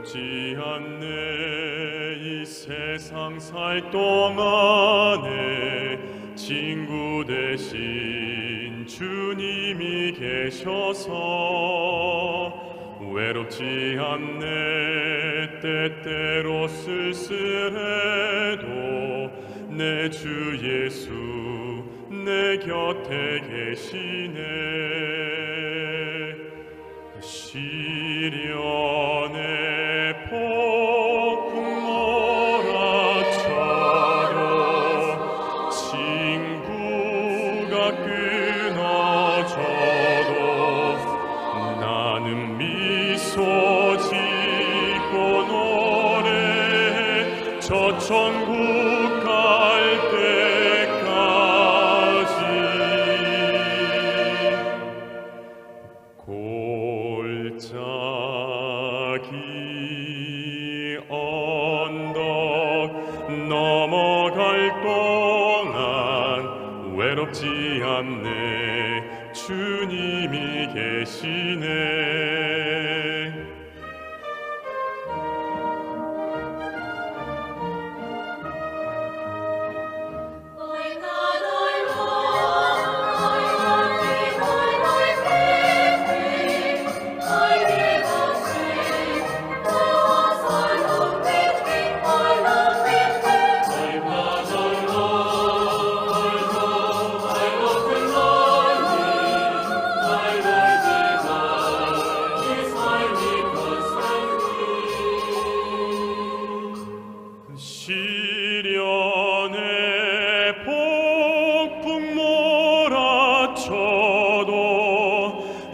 외롭지 않네. 이 세상 살 동안에 친구 대신 주님이 계셔서 외롭지 않네. 때때로 쓸쓸해도 내 주 예수 내 곁에 계시네. 시련의 폭풍 몰아쳐도 친구가 끊어져도 나는 미소 짓고 노래해. 저 천국 갈 때까지. 골짜기 언덕 넘어갈 동안 외롭지 않네. 주님이 계시네. 시련의 폭풍 몰아쳐도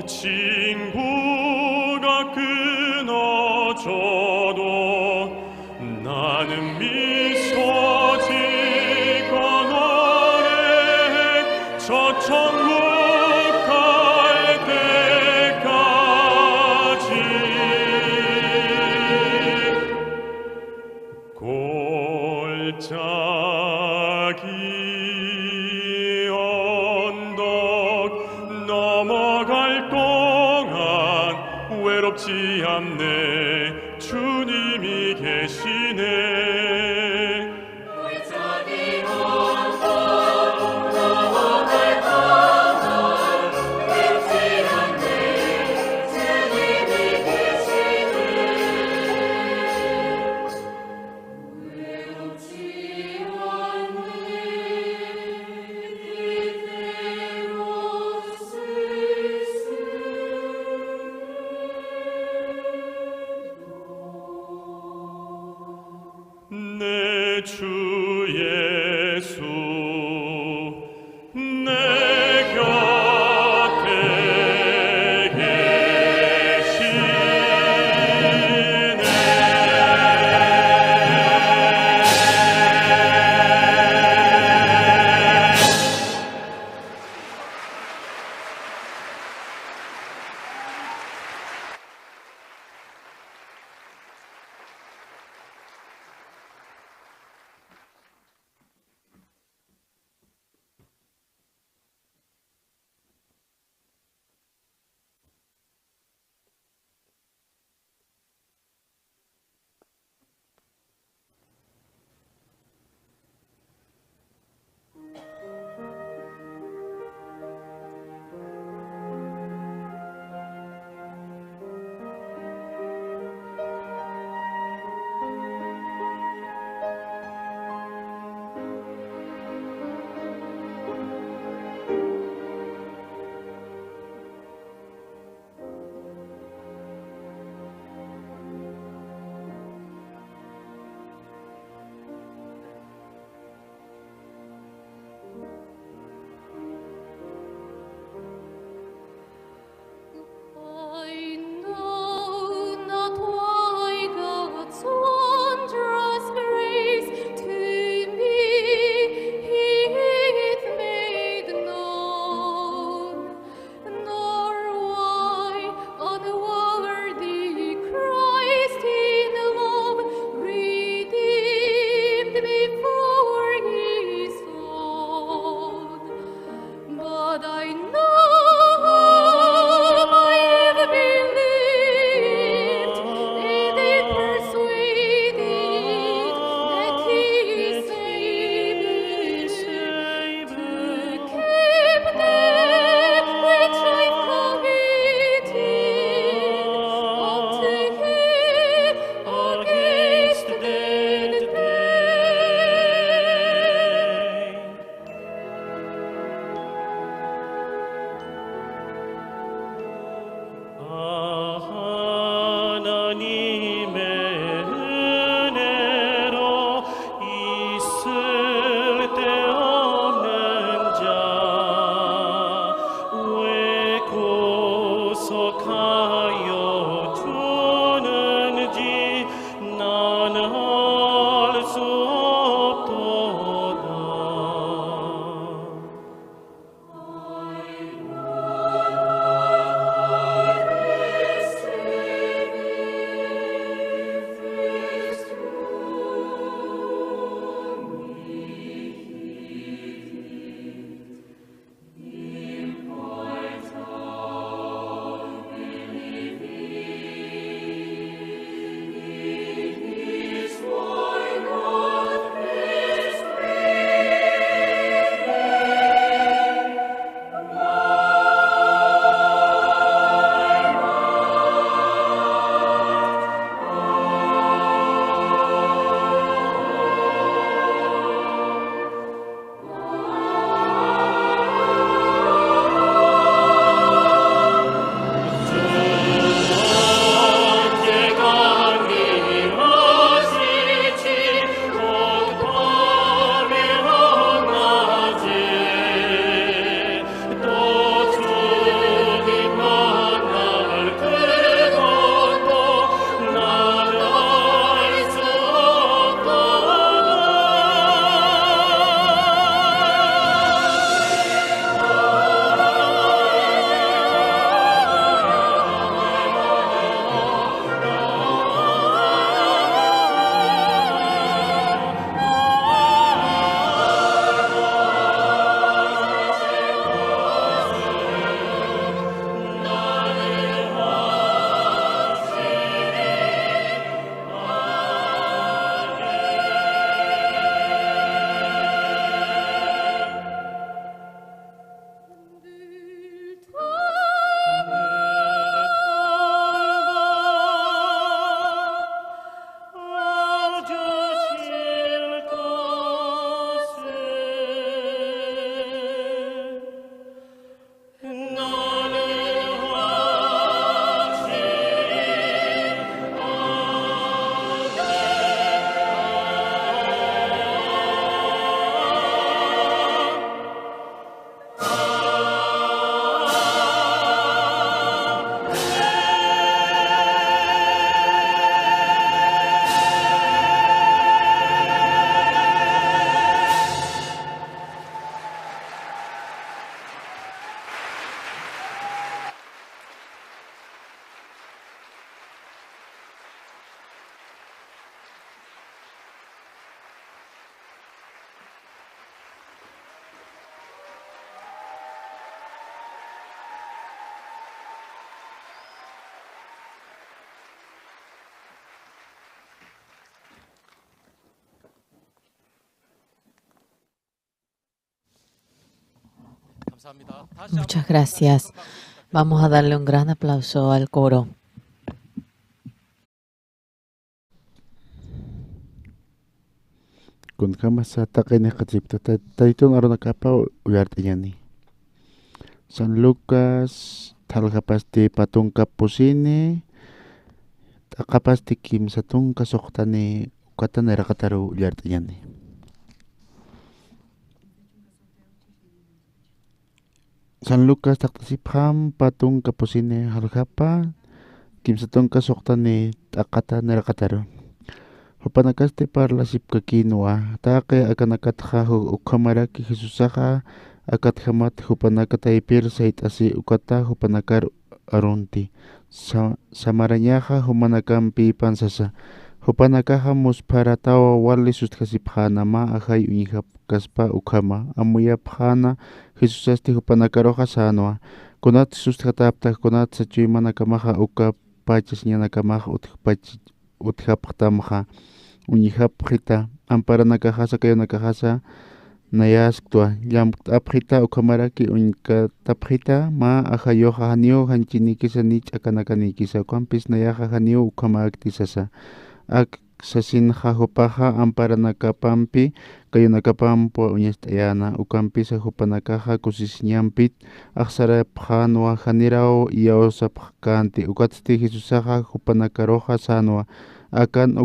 친구가 끊어져도 나는 미소 짓고 노래해. 저 천국 갈 때까지. 골짜기 언덕 넘어갈 동안 외롭지 않네. 주님이 계시네. 골짜기 언덕 넘어갈 동안 외롭지 않네. 주님이 계시네. 외롭지 않네. 이대로 쓸쓸해도 Muchas gracias. Vamos a darle un gran aplauso al coro. Kun kama sa takene katsipta taytun arona kapa uyartayani. San Lucas talkapasti patungka pusini takapasti kim satungka soktani ukatan erakataru uyartayani. San Lucas taktasipam patungka pusini halkapa kim satungka soktani takata nerakataru. Hopanakaste parla sipka kinua take akanakatjahu ukamaraki Jesusaja akatjamat hupanakataipir saitasi ukata hupanakar arunti samarañaja humanakampi pansasa hupanakaja musparatawa wali sustkasipjanama ajay uñijap kaspa ukama amuyapjana Jesusasti hupanakaroja sanua kunat sustkatapta kunat sachuimanakamaja uka pachas ñanakamaja utjapjtamja uñijapjita amparanakajasa kayonakajasa nayasktua llamtapjita ukamaraki uñkatapjita ma ajayoja janiu janchinikisa nich akanakanikisa kuampis nayaja janiu ukamaktisasa ak sasinja hupaja amparanakapampi kayonakapampo uñastayana ukampisa hupanakaja kusisñampit aksarapjanua janirao iyausapjkanti ukatsti Jesusaja hupanakaroja sanua akan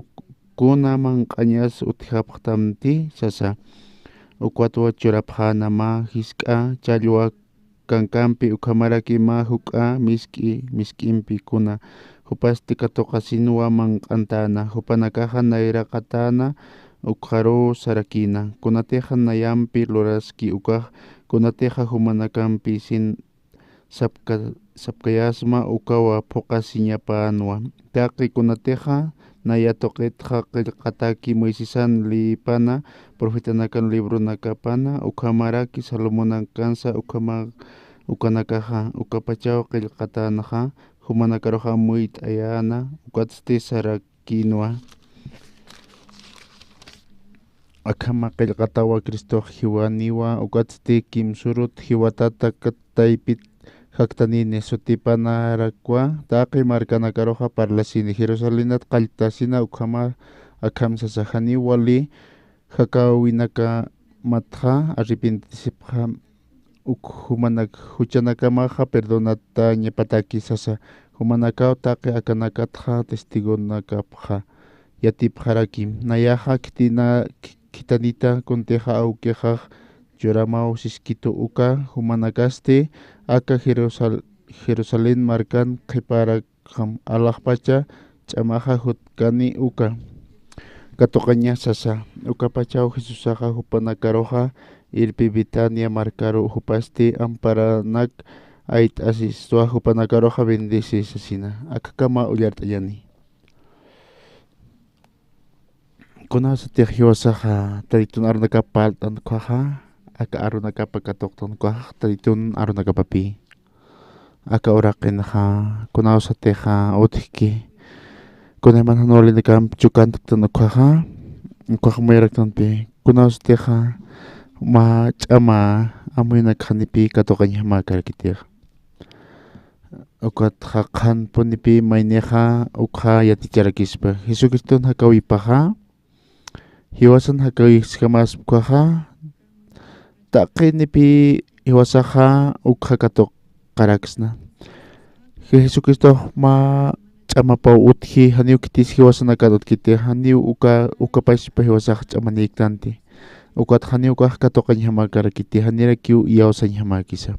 kunaman q'añas utjapjtamti sasa ukwatwa churapjanama hisk'a challwa kankampi ukamaraki ma huk'a misk'impi kuna hupasti katoqasinwa manq'antana hupanakaja nayrakatana ukharu sarakina kunateja nayampi luraski ukaj kunateja humanakampi sin sapkayasma ukawa phuqasiñapanwa taqi kunateja nayatoqetja qillqataki Moisesan lipana profetanakan libro nakapana ukamaraki Salomonan kansa ukanakaja ukapachaw qillqatanaja humanakaroja muyt'ayana ukatsti sarakinwa akama qillqatawa Cristo hiwaniwa ukatsti kimsurut hiwatata kataypit Haktanini sutipanarakuá taqi markanakaroja parlasini Jerusalenat qalltasina ukhama akhamsasajani wali hakawinaka matja arrepintisipja humanak huchanakamaja perdonata ñapataki sasa humanakaw taqi akanakatja testigonakapja yatipjarakim nayaja kitanita kunteja aukejaj Yoramau siskito uka humanakaste aka Jerusalén markan qhiparakam alaqpacha ch'amaja hutkani uka katoqaña sasa ukapachaw Jesusaja hupanakaroja irpi Betania markaru hupasti amparanak ait'asistua hupanakaroja bendice sasina akakama ullart'ayani kunasatiq hiwasaja taytun arunakapalt'ankuaja aka arunakapa katokton kuaj taytun arunakapapi aka uraqinaja kunawsateja utjki kunaman hanolinakam chukantaktan kuaja kuaj mayraktanpi kunawsateja ma ch'ama amuynakjanipi katoqañajma karkitiq ukatja qhanpunipi mayneja ukja yaticharakispa Jesucristun hakawipaja hiwasan hakawisqamas kuaja taqinipi hiwasaja ukja katoqaraksna Jesucristo ma ch'amapaw utji haniu kitis hiwasanakan utkiti haniu ukapashpa hiwasaja ch'amaniktanti ukat haniu kuaj katoqañajma karakiti hanirakiw iyawsañajma kisa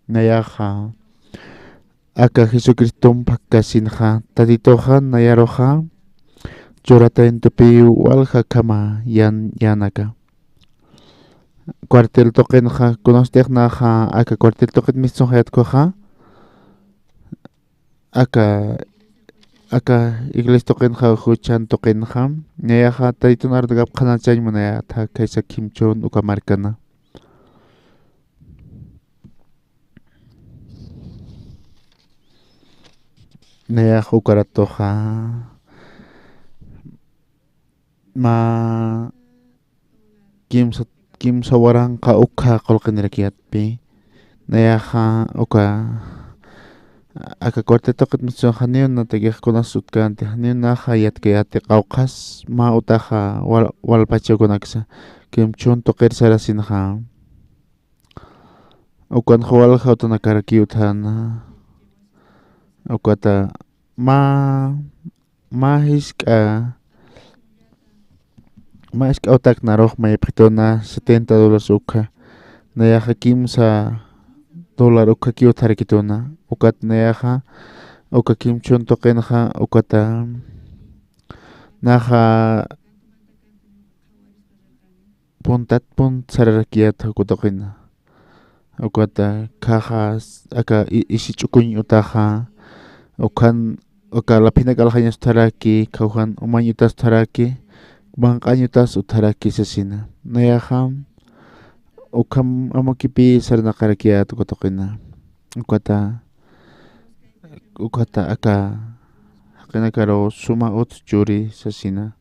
nayaja aka Jesucriston pakasinja tatitoja nayaroja churataintupi walja kama yanaka cuartel toqenja kunasteknaja aka cuartel toqet mistonjayatkuja aka iglesia toqenja huchan toqenja nayaja taytun arunakap qhanachaymunaya tha kaysa kimchun ukamarkana nayaja ukaratoja ma kimsa waranqa ukha qolqinirakiatpi nayaqa uka aka cuartetoqit misun haniuna takiqkuna sutkanti haniunaqa yatkayati qawqas ma utaqa walpachakunaksa kimchun tuqirsarasinaqa ukan huwalqa utana karaki uthana ukata ma hisk'a utak naruq maypituna $70 ukha nayaqa kimsa $1 ukha kiwtharakituna ukat nayaqa uka kimchun tuqinaqa ukata naqa puntatpun sararakiata kutuqina ukata kaqa aka isi ch'ukuñ utaqa uka lapina kalqañas utharaki kawhan umañutas utharaki manq'añutas utharaki sasina nayaqa ukham amukipi saranaqarakiata kutuqina ukata aka haqinakaru sumaq ut churi sasina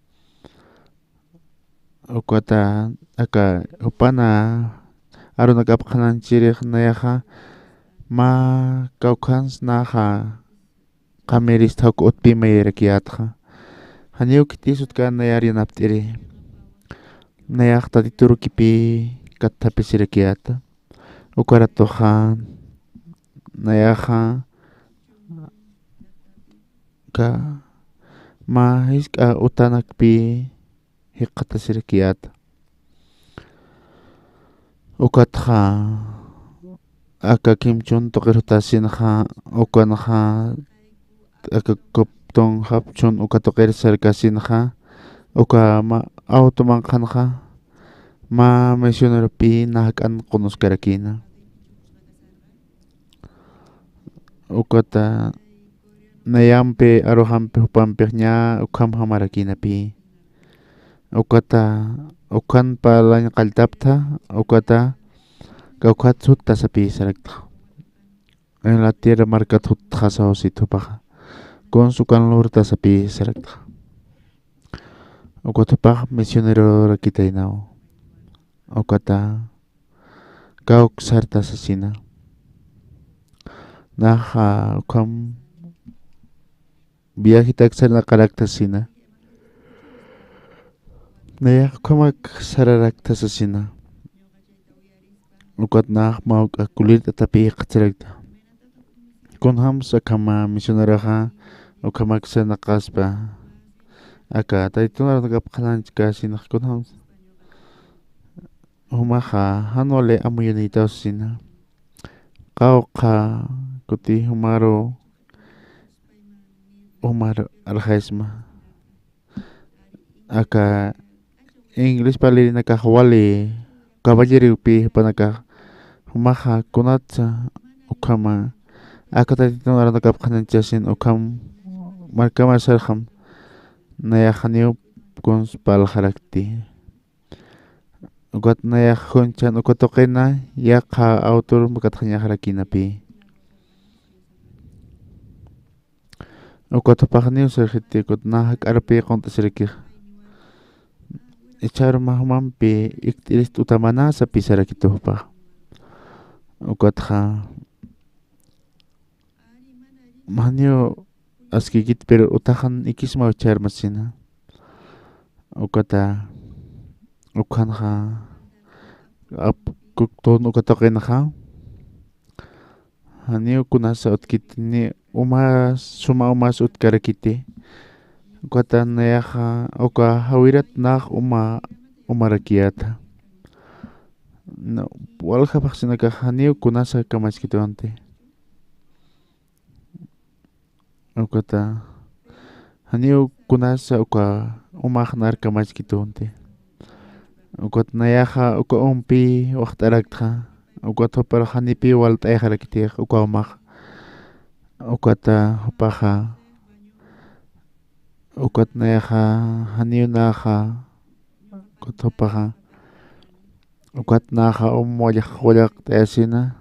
ukata aka upana arunakapaqnanchiriq nayaqa ma kawqans naqa qamiris thawk utpi mayarakiatqa haniuk tisutkan nayarinapt'iri nayaq tatiturukipi kathapisirakiyata ukaratuqa nayaqa ka ma hisk'a utanakpi hiqatasirikiyata ukatqa aka kimchun tuqirutasinqa ukanaqa aka kuptun hapchun uka tuqirsarkasinqa uka ma automanqanqa ma misioneropi nahak'an qunusqarakina ukata nayanpi aruhanpi hupanpiq ña ukham hamarakinapi ukata ukhanpa lañqalltapta ukata kawkhat sut tasapi sarakta en la tierra markat hut khasawsit hupaqa con su kanlur tasapi sarakta ukatupaq misionero rakitainaw ukata kawk sarta sasina naqa ukham viajitak sarnaqaraktasina nayak ukhamak sararakta sasina ukat naq mawk akulit atapi qatsarakta kunham sakama misioneraqa ukhamak sanaqaspa aka taytunar naqapqalanchika sinaq kunham humaqa hanwale amuyunitaw sina qawqa kuti humaro arhaisma aka English pali nakahawali caballeriupi panaka humaqa kunatsa ukhama aka taytunar naqapqananchasin ukham markama sarham nayaqaniup kunspalharakti ukat nayaq hunchan ukatuqina yaqa autor makatqañaqarakinapi ukatupaqniu sarjiti kut nahak arpi quntasirikij ichar mahmanpi ikt'iris t'utamanasapi pisarakituhpaq ukatqa mahniu askikit pero utajan ikismaw charmasina ukata ukhanqa kuktun ukatuqinaqa haniu kunasa utkitini suma umas utkarakiti ukata nayaqa uka hawirat naq umarakiata walhapaq sinaka haniu kunasa kamachkituante ukata haniu kunasa uka umaqnar kamachkitunte ukat nayaqa uka umpi waqt'araktqa ukat hupar hanipi walt'ayqarakitiq uka umaq ukata hupaqa ukat nayaqa haniu naqa ukat hupaqa ukat naqa wallaqt'ayasina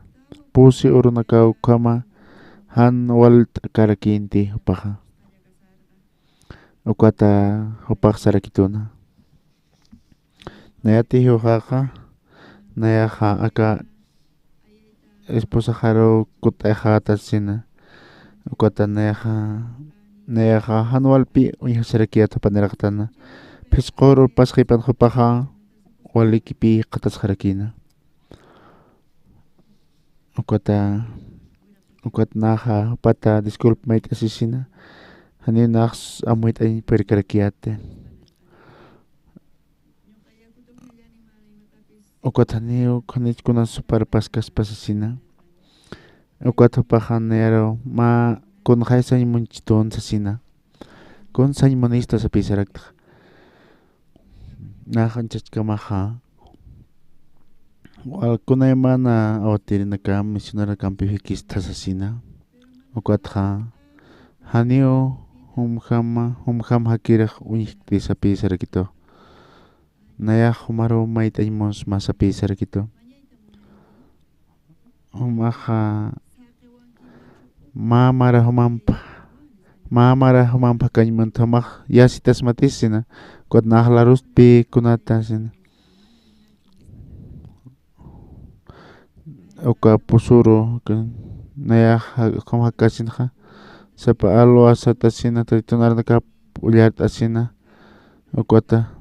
pusi urunaka ukama han walt'karakinti hupaqa ukata hupaq sarakituna Nayati hujaka. Nayaha aka esposa jaro kutaja tasina. Ukata nayaha hanualpi unya sarakiata panerakatana. Pesqoro pasqipan hupaja walikipi qatas harakina. Ukat naha pata disculp mait asisina. Hani naks amuit ay perkarakiate. Ukat hani kanich kunan super paskas pasasina. Ukat hupajan nero ma kun jaisa munchiton sasina. Kun monista sa pisarakta. Nahan chachkamaha. Wal kunay mana awatiri nakam misionara kampi hikista sasina. Ukat ha hanio humham hakirah unikti sa pisarakito. Naya humaro maitaimos mas sa pisarakito. Humaha mamara humampa kanyman tamah yasitas matisina. Kuat nahlarus pi kunatasin. Uka pusuro naya kamakasin ha. Sapa alo asatasina tatunar nakap uliart asina. Ukata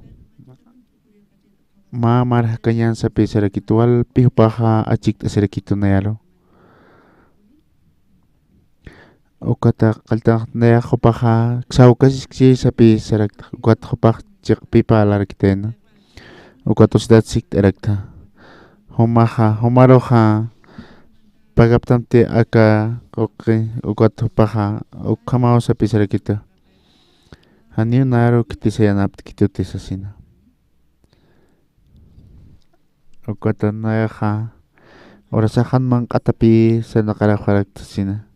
mamara kanyan sa pisarakito wal pihupaha achik tasarakito nayalo. Ukata kaltang naya hupaha ksaukas si sa pisarakta. Ukat hupah chik pipalar kitena. Ukatos datsik erakta. Humaroha pagaptamte aka ukat hupaha ukamao sa pisarakito. Hanyo naro kitisayanap kitutis asina. Ukata nayaha orasahan mang katapi sa nakaraharaktasina.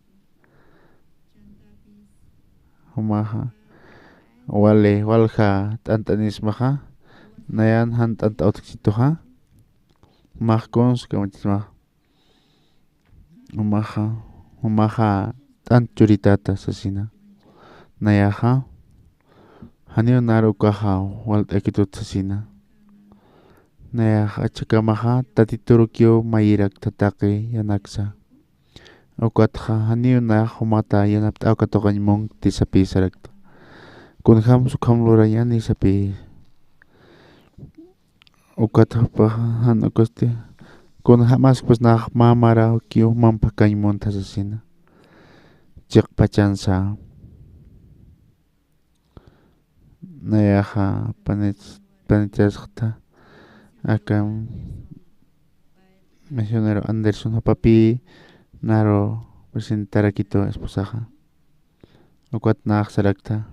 Humaha walha tantanismaha nayan han tantautsitoha mahkons kamatisma humaha tanchuritata sasina nayaha hanyo narukaha wal ekitut sasina nayaha chakamaha tatiturukyo mayirak tatake yanaksa. Ukatha hanyo na humata yanap aukatokan mong tisapi sarakta. Kunham sukham lurayan isapi. Ukatha pa han ukosti. Kunhamas pues na mamara kyo mampakay mon tasasina. Chik pachansa. Nayaha panechaskhta. Akam misionero Anderson Hapapi. Naro presentara kito esposaja. Ukat nak sarakta.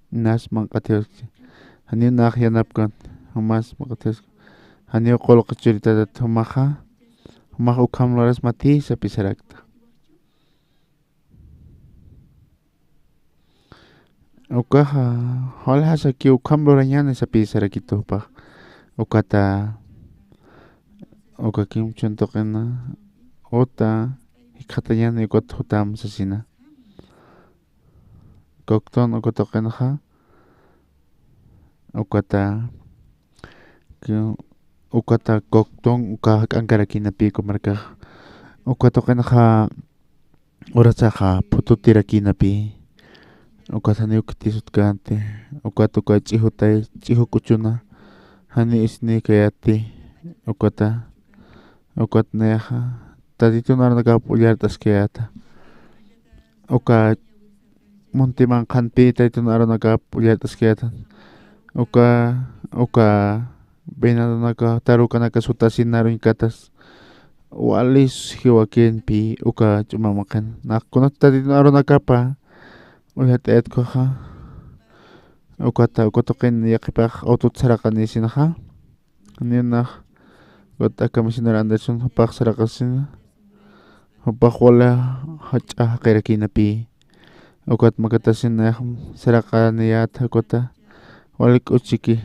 Nas mangkatios. Hanyo nak yanapkan. Humas mangkatios. Hanyo kolokachurita dat humaha. Humaha ukam loras mati sa pisarakta. Ukaha holha sa ki ukam loranyan sa pisarakito pa. Ukata ukakim chuntokin na. Ota hikatayan ikot hutam sasina. Kokton ukotoken ha. Ukata kokton ukahak angkarakina pi kumarka. Ukotoken ha orasaha pututirakina pi. Ukatani ukitisut kante. Ukatuka chihutay chihukuchuna. Hani isni kayati. Ukat neha. Tadito na nagapulya tas kayata. Uka muntimang kanpi tadito na nagapulya tas kayata. Uka benado nagataruka nakasutasin na rin katas. Walis hiwakin pi uka chumamakan. Nakunat tadito na nagapa. Ulat et ko ha. Ukatokin yakipag autotsarakan isin ha. Ano na. Gota kami sinar Anderson hapak sarakasin. Hupakwala hacha kirakina pi. Ukat magatasin na saraka niyat hakota. Walik uchiki.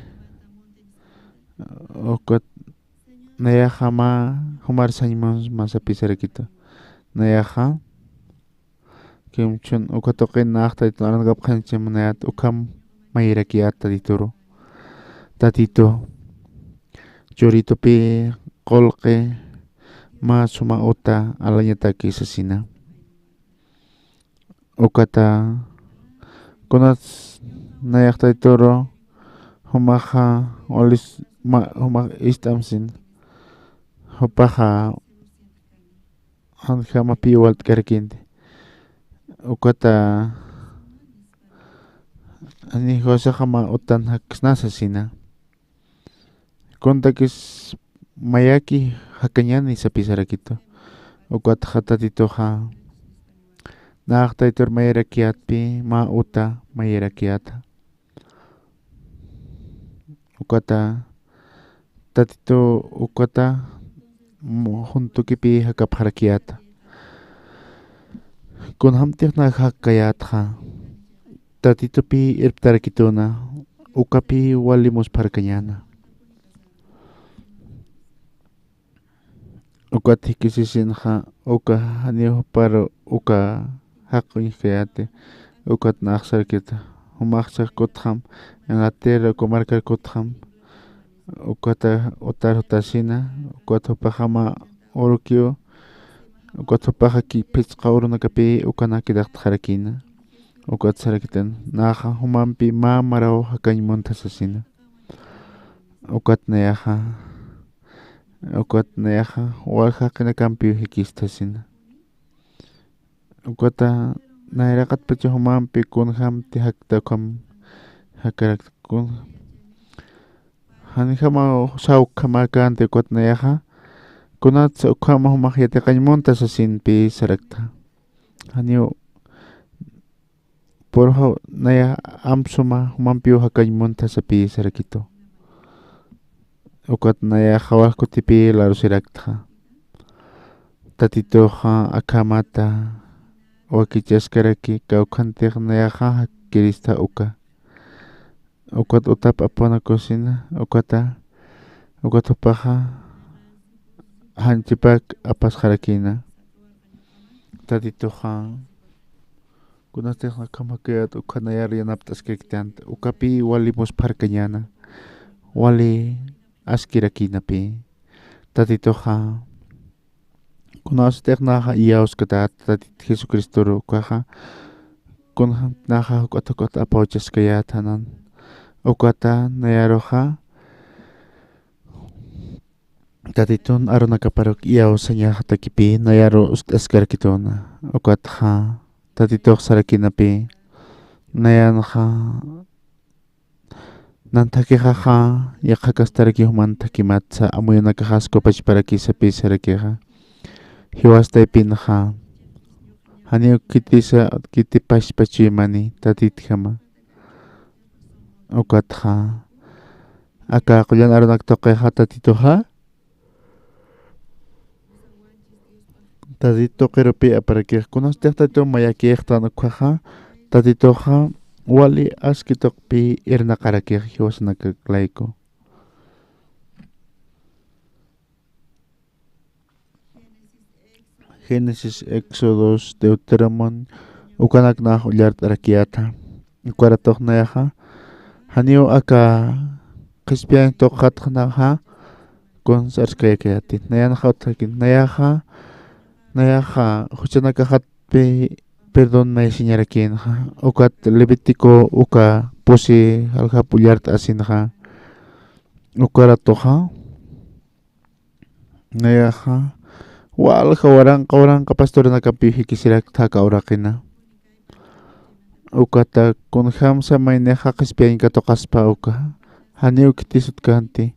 Ukat nayaha humarsan imons masapi sarakito. Nayaha. Kimchun ukatokin nakta ito narangapkan siya manayat ukam mahirakiat tatituro. Tatito. chorito pi kolke ma suma uta alañata kisasina. Ukata kunas nayakta toro humaha olis humak istamsin hupaha hanja mapi walt karkinte. Ukata ani hosa hama utan haksnasasina. Kontakis mayaki hakanyani sa pisarakito. Ukata hatatitoha naaqtaytor mayarakiatpi ma uta mayarakiata. Ukata tatito ukata juntukipi hakaparakiata. Kun hamtir na hakayatha tatito pi irptarakitona ukapi walimus parakanyana. Ukat hikisisinha uka hanyo para uka hakuy kayate ukat naksar kita humaksar kotham ang atera komarkar kotham ukata utar hutasina ukat hupahama orukyo ukat hupahaki pitska uru nakapi ukana kidak harakina ukat sarakitan naha humampi ma marao hakany montasasina ukat nayaha walha kinakampi hikistasina ukata nairakat pacha humampi kunham ti haktakam hakarak kun hanihama sauk kamakante ukat nayaha kunat sa ukama humakyate kanymonta sa sinpi sarakta hanyo porho naya amsuma humampi hakanymonta sa pi sarakito ukat naya hawah kutipi laru sirakta tatitoha akamata wakichaskaraki kaukantik nayaha kirista uka ukat utap apona kosina ukat upaha hanchipak apas harakina tatitoha kunastek nakamakayat ukanayar yanaptas kiktant ukapi walimos parkanyana wali askirakinapi tatitoha kunastek naha iyaos katat tatit Jesucristo rukaha kunhan naha ukatakot apochas kayatanan ukata nayaroha tatitun aro nakaparok iyaos sanya hatakipi nayaro askarakitona ukatha tatitok sarakinapi nayanha nantakihaha yakakastaraki human takimatsa amuyo nakahasko pachparaki sa pisarakiha hiwastay pinha hanyo kitisa kitipashpachimani tatitkama ukatha aka kuyan aro naktokeha tatitoha tatitokeropi aparakih kunastek tatito mayakih tanukhaha tatitoha wali askitokpi irnakarakih hiwas nakaklayko Génesis, Éxodos, Deuteronomio ukanak na ulyart arakiata ukaratok nayaha hanyo aka kispian tokat naha kon sarskayakayati nayanha utakin nayaha huchanakahatpi perdón may sinyarakin ha ukat Levítico uka pusi alha pulyart asin ha ukaratok nayaha wal kawarang kapastor na kampi hikisirak ta kaurakina ukata kunham sa may nakakispian katokas pa uka hanyo kitisut kanti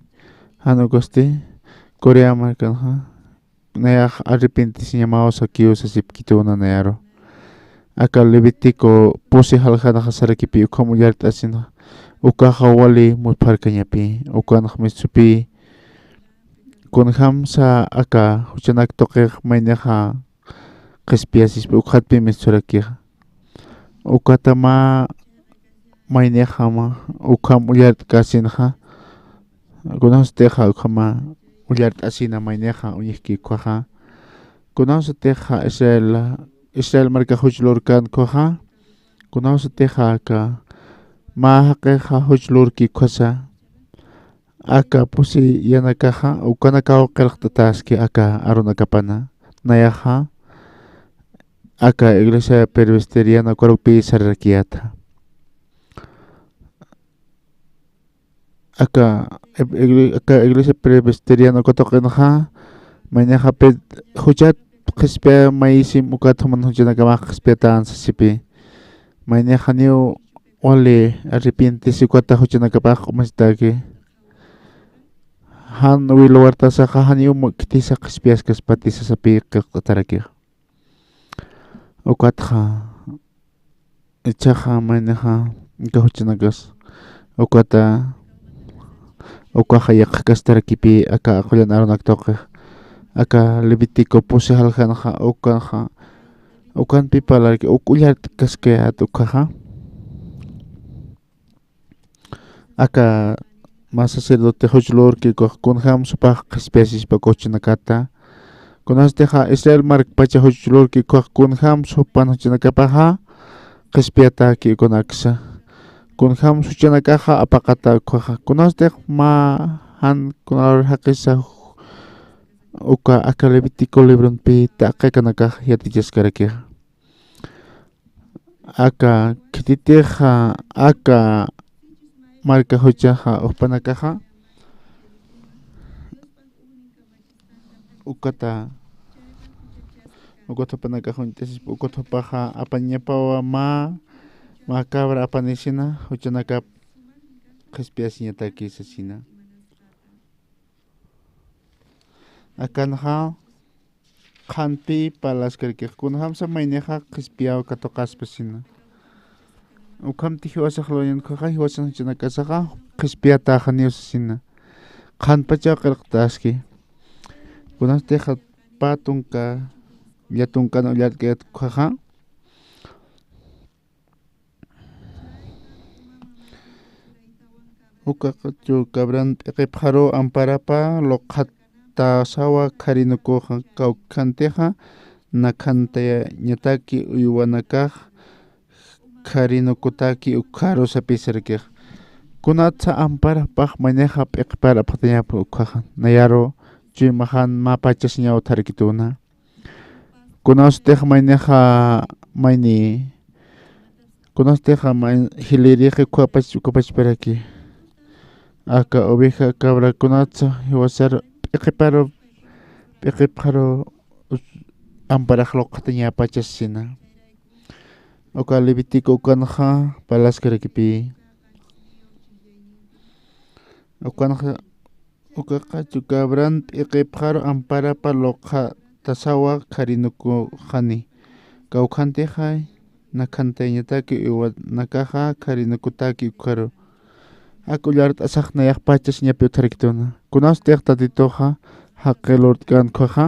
hano gusti Korea markan ha nayak arrepintis niya mao sa kiyo sa sipkito na nayaro aka Levítico pusi halha nakasarakipi uka mulyart asin uka kawali mutparkanya pi uka nakmitsupi kunham sa aka huchanak tokeh may naka kaspiasis pi ukhatpi mitsurakih ukatama may nekama ukam ulyart kasin ha kunahos teha ukama ulyart asina may neka unyihki kwaha kunahos teha Israel marka hujlurkan kwaha kunahos teha ka mahakeha hujlurki kwasa aka pusi yanakaja ukanakaw kelqtataski aka arunakapana nayaja aka iglesia presbiteriana korpi sarrakiata aka iglesia presbiteriana kotoqinaja mañaja ped hujat qhispia maisim ukathuman hujanakama qhispiatan sasipi mañaja niu wale arrepientisi kuata hujanakapaq umastaki han wiluwarta saqa han niu kitisa qhispiaskas patisa sapi qhiqtataraki ukatja ichaja mañaja kahujanakas ukata ukaja yaqkastarakipi aka aqullan arunaktoqej aka Levítico pusi haljanqa ukaja ukanpi palarki ukullar kaskeat ukaja aka mas sacerdote hujlurki kunjam supaq qhispiasispa kuchinakata kunasteja Israel mark pacha hujlurki kunjam supan huchinakapaja qhispiataki kunaksa kunjam suchanakaja apaqata kuja kunastej ma han kunalor haqisa uka aka Levítico libronpi taqekanakaj yatichaskaraki aka kititeja aka marca huchaja upanakaja ukata panakaja ukatapaja apañapawa ma cabra apanisina huchanaka qhispiasiñataki sasina akanaja qhanpi palaskarki kunhamsa mayneja qhispiaw katoqaspasina ukhamti hiwasaqloyan kaja hiwasan huchanakasaqa qhispiataja niusasina qhanpacha qilqtaski kunasteja patunka llatunkan ullarket kaja ukaqachu cabran p'iqipqaro amparapa loqhata sawa qharinukuqa kawkhanteja nakhanta ñataki uywanakaj qharinukutaki uqharu sapisarkej kunatsa amparapaq mañaja p'iqipara paqtañapi uqaja nayaro chuymajan mapachas ñaw tharkituna kunastej mañaja mayni kunasteja hiliriji ukapachparaki aka oveja cabra kunatsa hiwasar p'iqipqaro amparaj loqhatañapachasina uka Levítico ukanaja palaskarakipi ukanaja ukaqachu cabran p'iqipqaro amparapa loqhatasawa qharinukuqani kawkhanteja nakhantañataki uywanakaja qharinukutaki uqharu akullarta asaqnayaq pachas ñapi utharkituna kunastej tatitoja haqilurtkan kaja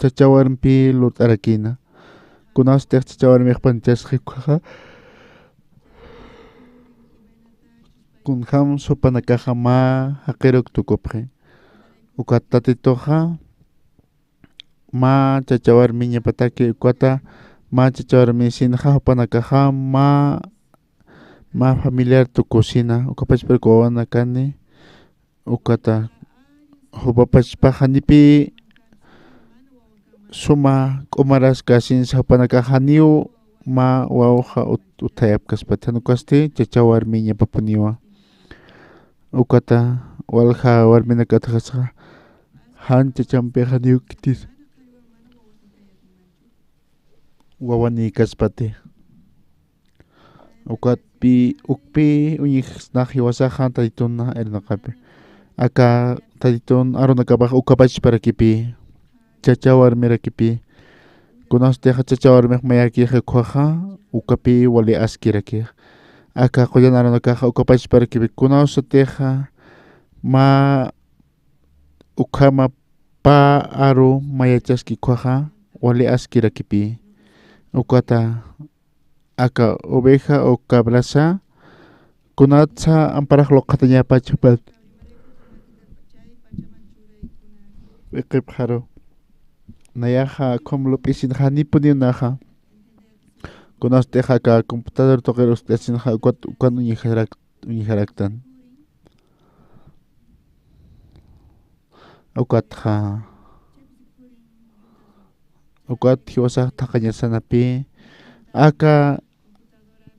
chachawarmpi lurt'arakina kunastej chachawarmiq panchasqa kaja kunjam supanakaja ma haqiruk tukupqi uka tatitoja ma chachawarmi ñapataki ukwata ma chachawarmi sinaja upanakaja ma familiar tukusina ukapachparka wawana kani ukata hupapachpaqa nipi suma k'umaraska sinsa upanakaja niu ma wawqa uthayapkaspa thanukasti chachawarmi ñapapuniwa ukata walja warminakatajasqa han chachampiqa niu kitis wawani kaspati ukpi uñiqnaq hiwasaqa tatituna elnaqapi aka tatitun arunakapaq ukapachparakipi chachawarmirakipi kunasteja chachawarmiq mayarkiqa kuaja ukapi wali askiraki aka qullan arunakaqa ukapachparakipi kunasateja ma ukhama pa aru mayachaski kuaja wali askirakipi ukata aka oveja o cabrasa kunatsa amparaj loqhatañapachapat p'iqipqaro nayaja qhumlupisinqa nipuniunaqa kunasteja ka computador toqerustasinqa ukan uñijaraqtan ukatja ukat hiwasaq thaqañasanapi aka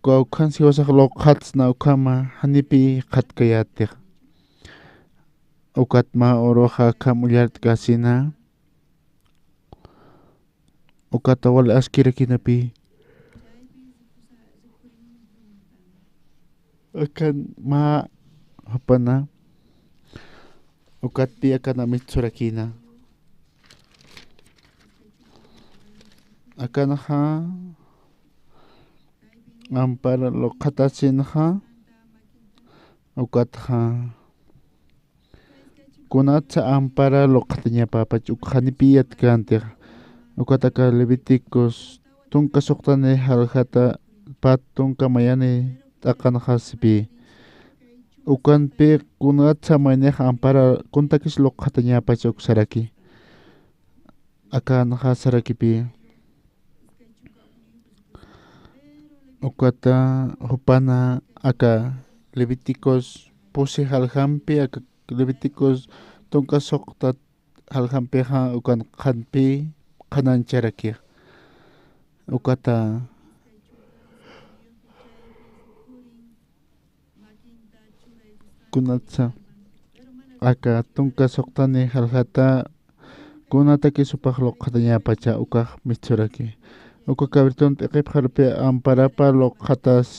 kuawkhan hiwasaq loqhatsna ukama hanipi qhatkayatiq ukatma uruqa kamullartikasina ukata wala askirakinapi akan ma hapana ukatpi akana mitsurakina akanaha ampara loqhatasinha ukatha kunatsa ampara loqhatañapapach ukhanipi yatkantiq ukataka Levíticos tunka suqtani haljata pat tunka mayani t'aqanajasipi ukanpi kunatsa maynej ampara kuntakis loqhatañapach saraki akanaja sarakipi ukata hupana aka Levíticos pusi halhampi aka Levíticos tunka suqta halhampiqa ukan qhanpi qhanancharaki ukata kunatsa aka tunka suqtani haljata kunataki supaq loqhatañapacha ukaq mitsuraki uka kabritun t'iqip harpi amparapa loqhatas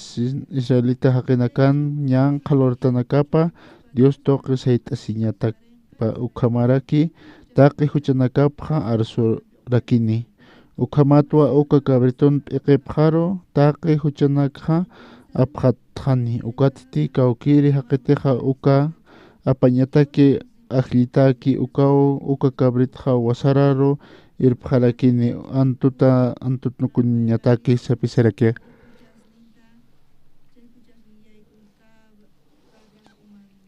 israelita haqinakan ñan qalurtanakapa Dios toqi sayt'asiñataqpa ukhamaraki taqi huchanakapqa arsurakini ukhamatwa uka kabritun t'iqip haru taqi huchanakqa apqatqani ukatiti kawkiri haqitiqa uka apañataki aqllitaki uka kabritqa wasararu irpqarakini antutnukuñataki sapisaraki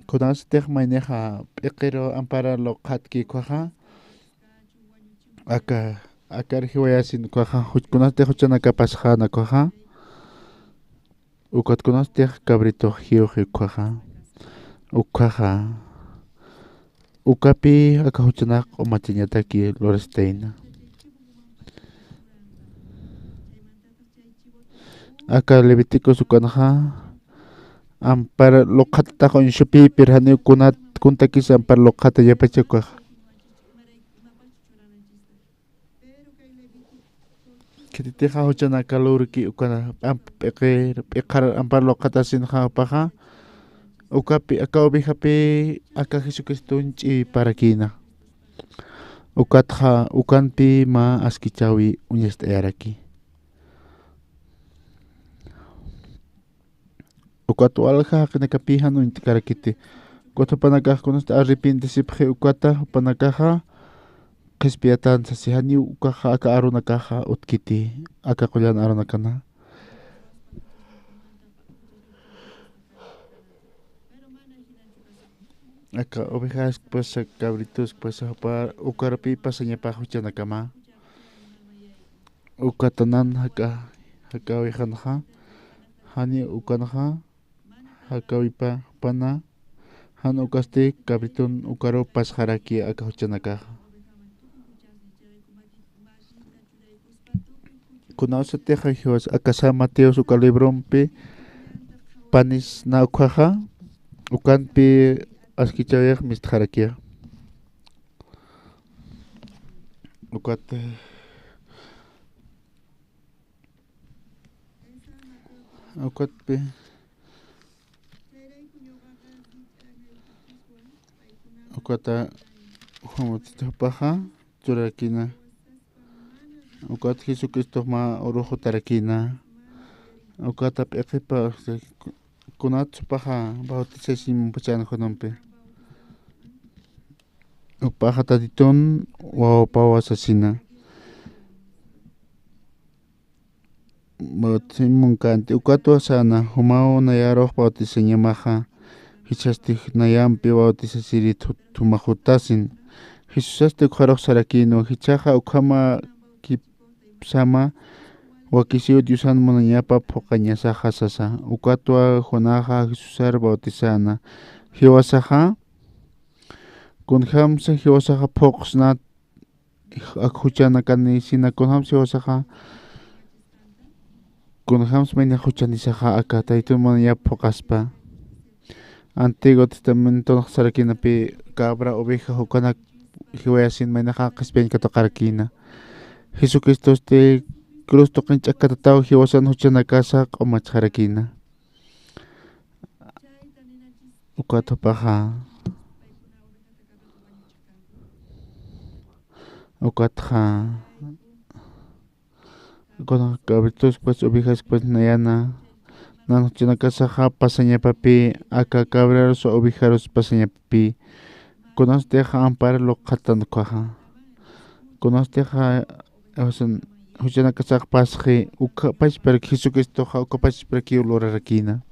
kunasitiq mayneqa p'iqiru ampara loqhatki kwaqa akar hiwayasin kwaqa kunasitiq huchanakapasqana kwaqa ukat kunasitiq kabrito hiuqi kwaqa ukwaqa ukapi aka huchanaq umachiñataki Loresteina aka Levíticos ukanaqa ampara loqhatataqa unshupi pirhani kuntakis ampara loqhata yapachakaq kititiqa huchana kalurki ukana p'iqar ampara loqhatasinqa paqa ukapi aka ovejapi aka Jesucristo unch'i parakina ukatqa ukanpi ma askichawi uñast'ayaraki ukata walqa haqinakapi hanunt'ikarakiti kutapanakaq kunasta arrepintisipqi ukata hupanakaqa qhispiyatan sasihani ukaqa aka arunakaqa utkiti aka qullana arunakana aka ovejas pasa cabritos pasa pa ukarpi pasañapa huchanakama ukatanan haka ovejanaqa hani ukanaqa hakawipa pana han ukasti cabritun ukaru pasjaraki aka huchanakaqa kunawsatiqa hiwas aka San Mateos uka librumpi panis na ukhaqa ukanpi askichawiyaq mistqharakiqa ukata ukatpi ukata humutitapaqa churakina ukat Jesucristo ma uruhu tarakina ukata p'iqipa kunatsupaqa bautizasin pachana hunanpi upaqa tatitun wawapa wasasina bautizimunkanti ukatu wasana humau nayaruq bautizañamaqa hichastik nayampi bautizasiri tumajutasin Jesusasti ukharuq sarakino hichaqa ukhama kipsama wakisiu Diosan munañapa phuqañasaqa sasa ukatwa hunaqa Jesusar bautizana hiwasaqa kun hamsa hiwasaqa phuqsna huchana kani sina kun hamsa hiwasaqa kun hamsa mayna huchanisaqa aka taytunman ya phuqaspa Antiguo Testamento sarakinapi cabra oveja hukana hiwayasin maynaqa qispayn katoqarkina Jesucristo cruz toqinch'akatataw hiwasan huchana kasa q'umachqarakina ukatupaqa ukatqa kuna cabritos pues ovejas pues nayana nan huchana kasaqa pasañapapi aka cabreros o ovejaros pasañapapi kunasteqa amparlo qhatanukaqa kunasteqa huchana kasaqa pasqi ukapachpar Jesucristoqa ukapachpar kiulurarakina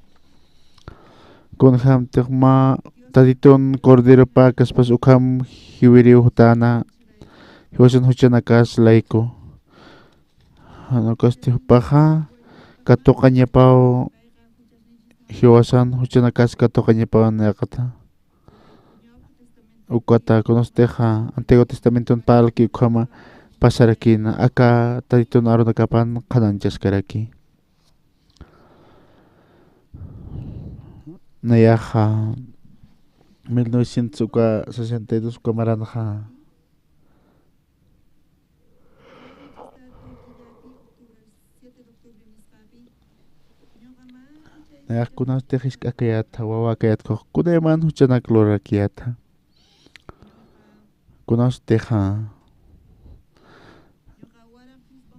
kunhamtiq ma taditun cordero pa kaspas ukham hiwiri hutana hiwasan huchana kas laiko hanakasti paqa katuqañapaw hiwasan huchana kas katuqañapaw naqata ukata kunasteqa Antiguo Testamento palki ukhama pasarakina aka taditun arunakapan qananchaskaraki nayaqa 1962 kamaranaqa nayaqa kunasteqa hisk'akayata wawa kayatqa kunayman huchana klorakiyata kunasteqa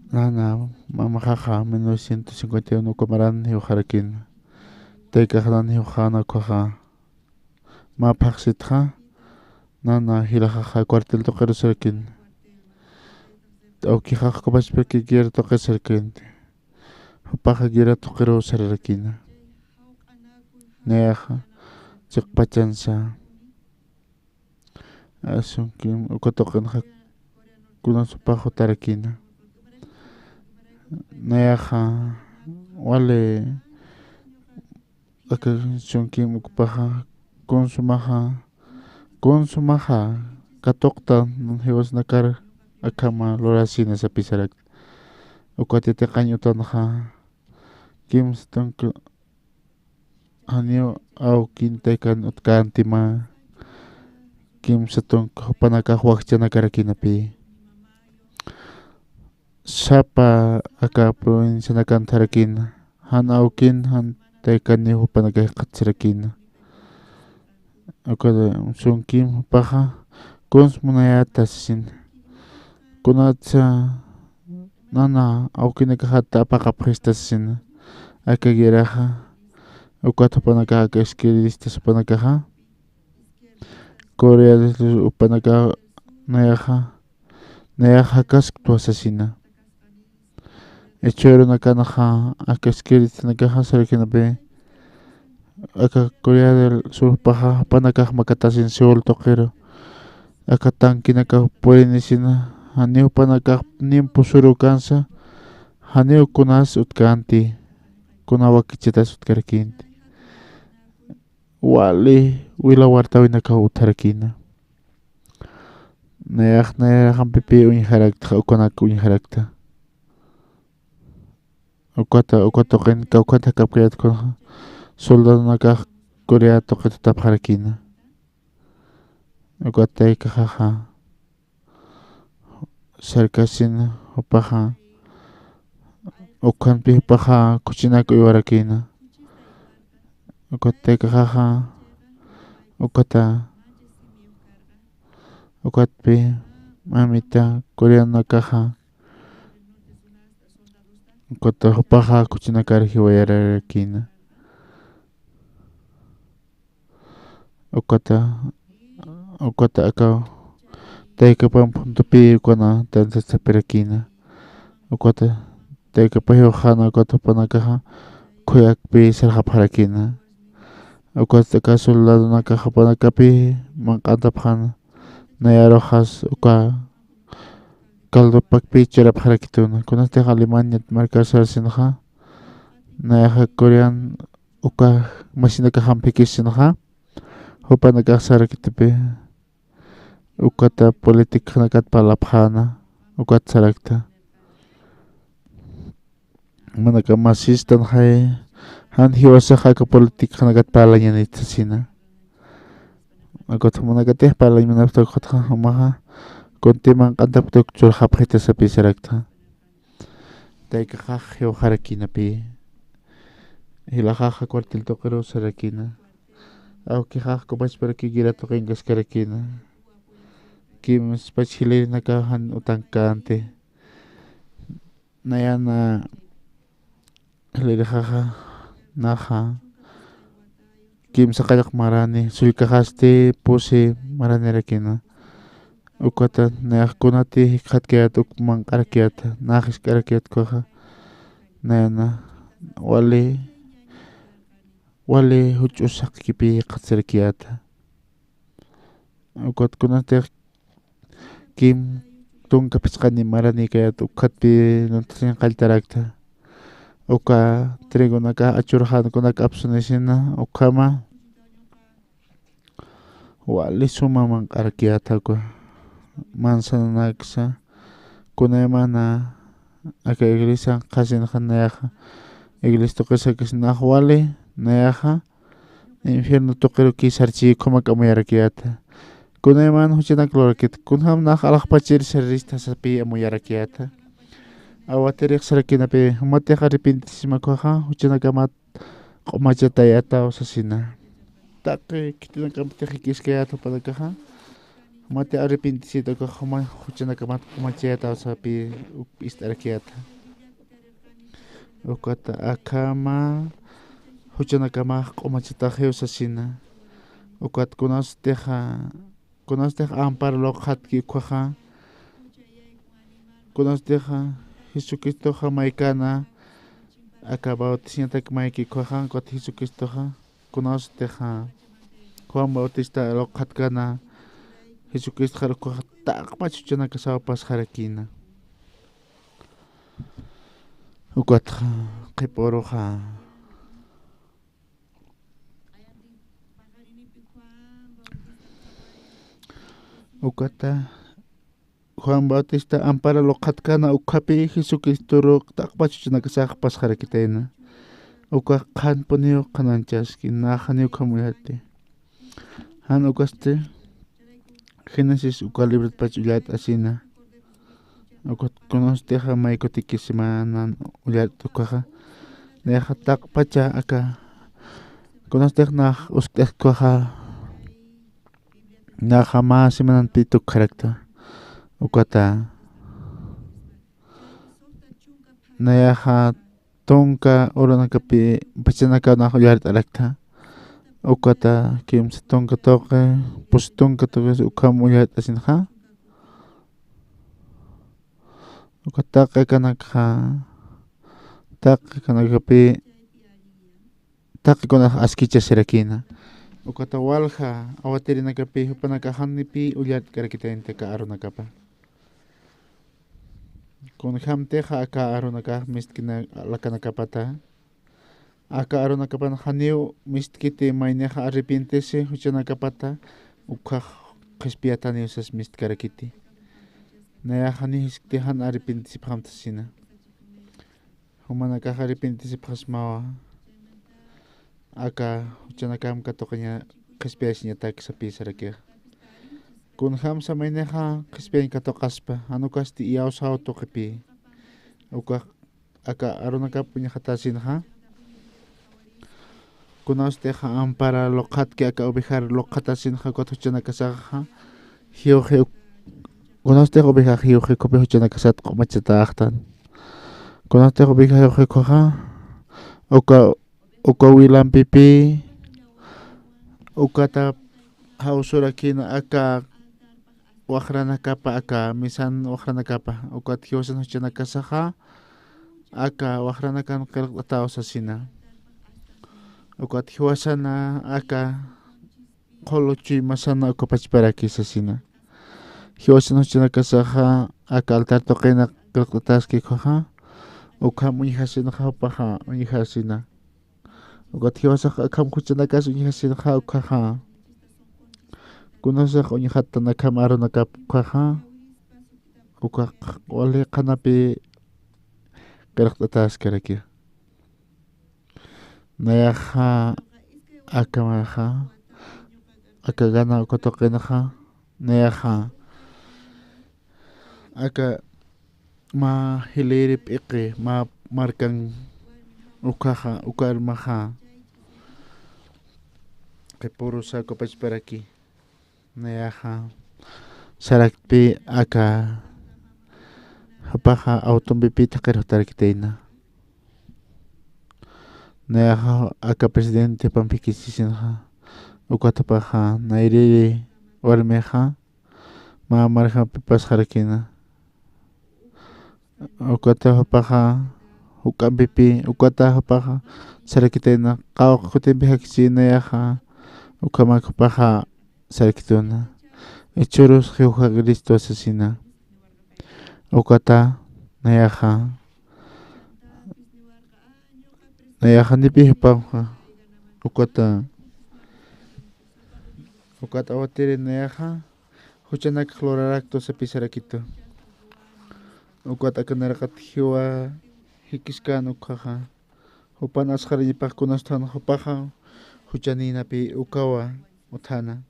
nana mamaqaqa 1951 kamarana hiwaqarakina Taykahanan hiwaqana kuqa mapaqsitqa nana hilaqa cuartel toqirusarkin awkiqa kupachpaki guerra toqisarkin hupaqa guerra toqirusarkina nayaqa chiqpachansa asunkin ukatoqinqa kunasupaqa hutarakina nayaqa wale aka sunkim ukpaqa consumaqa katuqta hiwasnakar akama lorasina sapisarak ukatete qañutanaqa kimstanka hanio awkintaykan utkantima kimsatunka hupanakaq waqchanakarakinapi sapa aka provincia nakantarakina han awkin han taykani hupanakaq qatsirakina ukada sunkim hupaqa kunsmunayata sin kunatsa nana awkinakaqta apaqapqista sin aka guerraqa ukata hupanakaq esquerdistas hupanakaqa Corea del Sur hupanakaq nayaqa kasktuasasina Echorona kanaqa aka esquerdista nakaqa sarakinapi aka Corea del Sur paqa panakaq makatasin Seúl toqiro aka tankinakaq puerinisina haniu panakaq nimpu suru kansa haniu kunas utkanti kuna wakichitas utkarkinti wali wila wartawinakaq utharakina nayaqanpipi uñharakta ukunaka uñharakta ukatoqin kawkata kapkayatkunaqa soldadonakaq Corea toqita tapqarakina ukataykaqaqa sarkasina hupaqa ukanpi hupaqa kuchinaka uywarakina ukataykaqaqa ukatpi mamita coreanakaqa ukata hupaqa kuchinakari hiwayararakina ukata aka taykapan puntapi ukana tantasapirakina ukata taykapan hiwaqhana ukata hupanakaqa khuyakpi sarqapqarakina ukata ka soldadonakaqa hupanakapi manq'antapaqana nayarojas uka Caldopakpi churapqarakituna kunastiqa Alemania markasarsinaqa nayaqa Corean uka masinakaqanpi kisinaqa hupanakaq sarakitipi ukata politika nakat palaphana ukat sarakta manaka masistan hay han hiwasa ka politika nakat palanya nitsina akot manakateh palanya manaptok khotha hamaha konti man kantaptok chul hapkhita sa pisarakta taika khakh yo harakina pi hilakha kwartil tokero sarakina aunque khakh ko bas para ki gira to kengas karakina kim spachile nakahan utangkante nayana lirhaha naha kim sakayak marani sulkakaste pose marani rakina ukata nayak kunati khatkiat ukmang karakiat nakis karakiat koha nayana wale huchusak kipi katsarakiat ukat kunati kim tung kapiskani marani kayat ukatpi nuntasin kaltarakta uka trigo naka achurhan kunak apsunisina ukama wali suma mang karakiata ko mansan naksa kunayamana aka iglesia kasin khanayaka iglesia toqisa kisnah wali nayaha infierno toqiro kisarchi koma kamuyarakiata kunayman huchina klorakit kunham nak alakpachir serista sapi amuyarakiata awatiriq sarakinapi matiq arrepintisima koha huchina kamat qomachatayata usasina taqi kitina kamatiq kiskayata panakaha mati arrepintisita koha huchina kamat qomachayata usapi istarakiata ukata akama huchina kama qomachataje usasina ukat kunasteja amparo lokhatki kwaja kunasteja Jesucristo jamaicana acabado sientak maiki kwaja kot Jesucristo kunasteja Juan Bautista lokhatkana Jesucristo jar kwaja tak machuchana kasawa pas jarakina ukat qiporoja ukata Juan Bautista ampara lokhatkana ukhapi Jesucristo ro takpachuchana kasaq pasjarakitaina uka qhan puniyo qananchaski najaniyo qhamuyati han ukaste Génesis uka libret pachullat asina ukat konosteja maikotikisimanan ullat ukaja neja takpacha aka konostej naj uskej kwaja na jamás simanan pitu karakta ukata nayaha tonka oranakapi pachanaka na huyart arakta ukata kim sa tonka toke pus tonka toke ukam uyart asinha ukata kanaka takanakapi takikona askicha serakina ukata walha awatiri nakapi hupanaka hannipi uyat karakitainte ka aronakapa kun hamteja aka aronaka mistkina lakanakapata aka aronakapan haniu mistkiti maineja arrepientese huchanakapata ukha qhispiatani usas mistkarakiti naya hani hisktihan arrepientisip hamtasina humanaka arrepientisip hasmawa aka huchanakam katokanya qhispiasña tak sapi sarakia kun ham sa maineja qhispian katokaspa anukasti iyausao toqipi uka aka aronaka punya hatasinha kunasteja ampara lokhatki aka ovejar lokhatasinha kot huchanakasaja hiuje kunasteja oveja hiuje kope huchanakasat qomachataqtan kunasteja oveja hiuje koja uka wilan pipi ukata hausurakina aka waqranakapa aka misan waqranakapa ukat hiusan huchanakasaja aka waqranakan qilq'ata usasina ukat hiwasana aka qolochuy masana uka pachparaki sasina hiwasan huchanakasaja aka altar toqina qilq'ataski koja uka muñijasina upaja muñijasina ukat hiwasaja aka huchanakas muñijasina ukaja kunasaq uñihata nakamaru nakapukhaqa ukaq wali qanapi qirqt'ataskaraki nayaqa akamaqa akagana uqatoqinaqa nayaqa aka ma hiliri p'iqi ma markan uqaqa uqarmaqa qipuru sakupachparaki nayaqa sarakpi aka hapaqa automipita qirqtarakitayna nayaqa aka presidente pampikisisinqa uqatapaqa nayriri warmiqa mamarqa pasqarakina uqata hapaqa hukampipi uqata hapaqa sarakitayna qawqa kutinpi hakisi nayaqa uqamakupaqa sarakituna ichurus hiuqa Cristo asesina uqata nayaqa nipi hapawqa uqata awatiri nayaqa huchanakaq luraraqtu sapisarakitu uqata akanaraqat hiwa hikishkana uqaqa hupan asqarinipaq kunasthana hupaqa huchaninapi uqawa uthana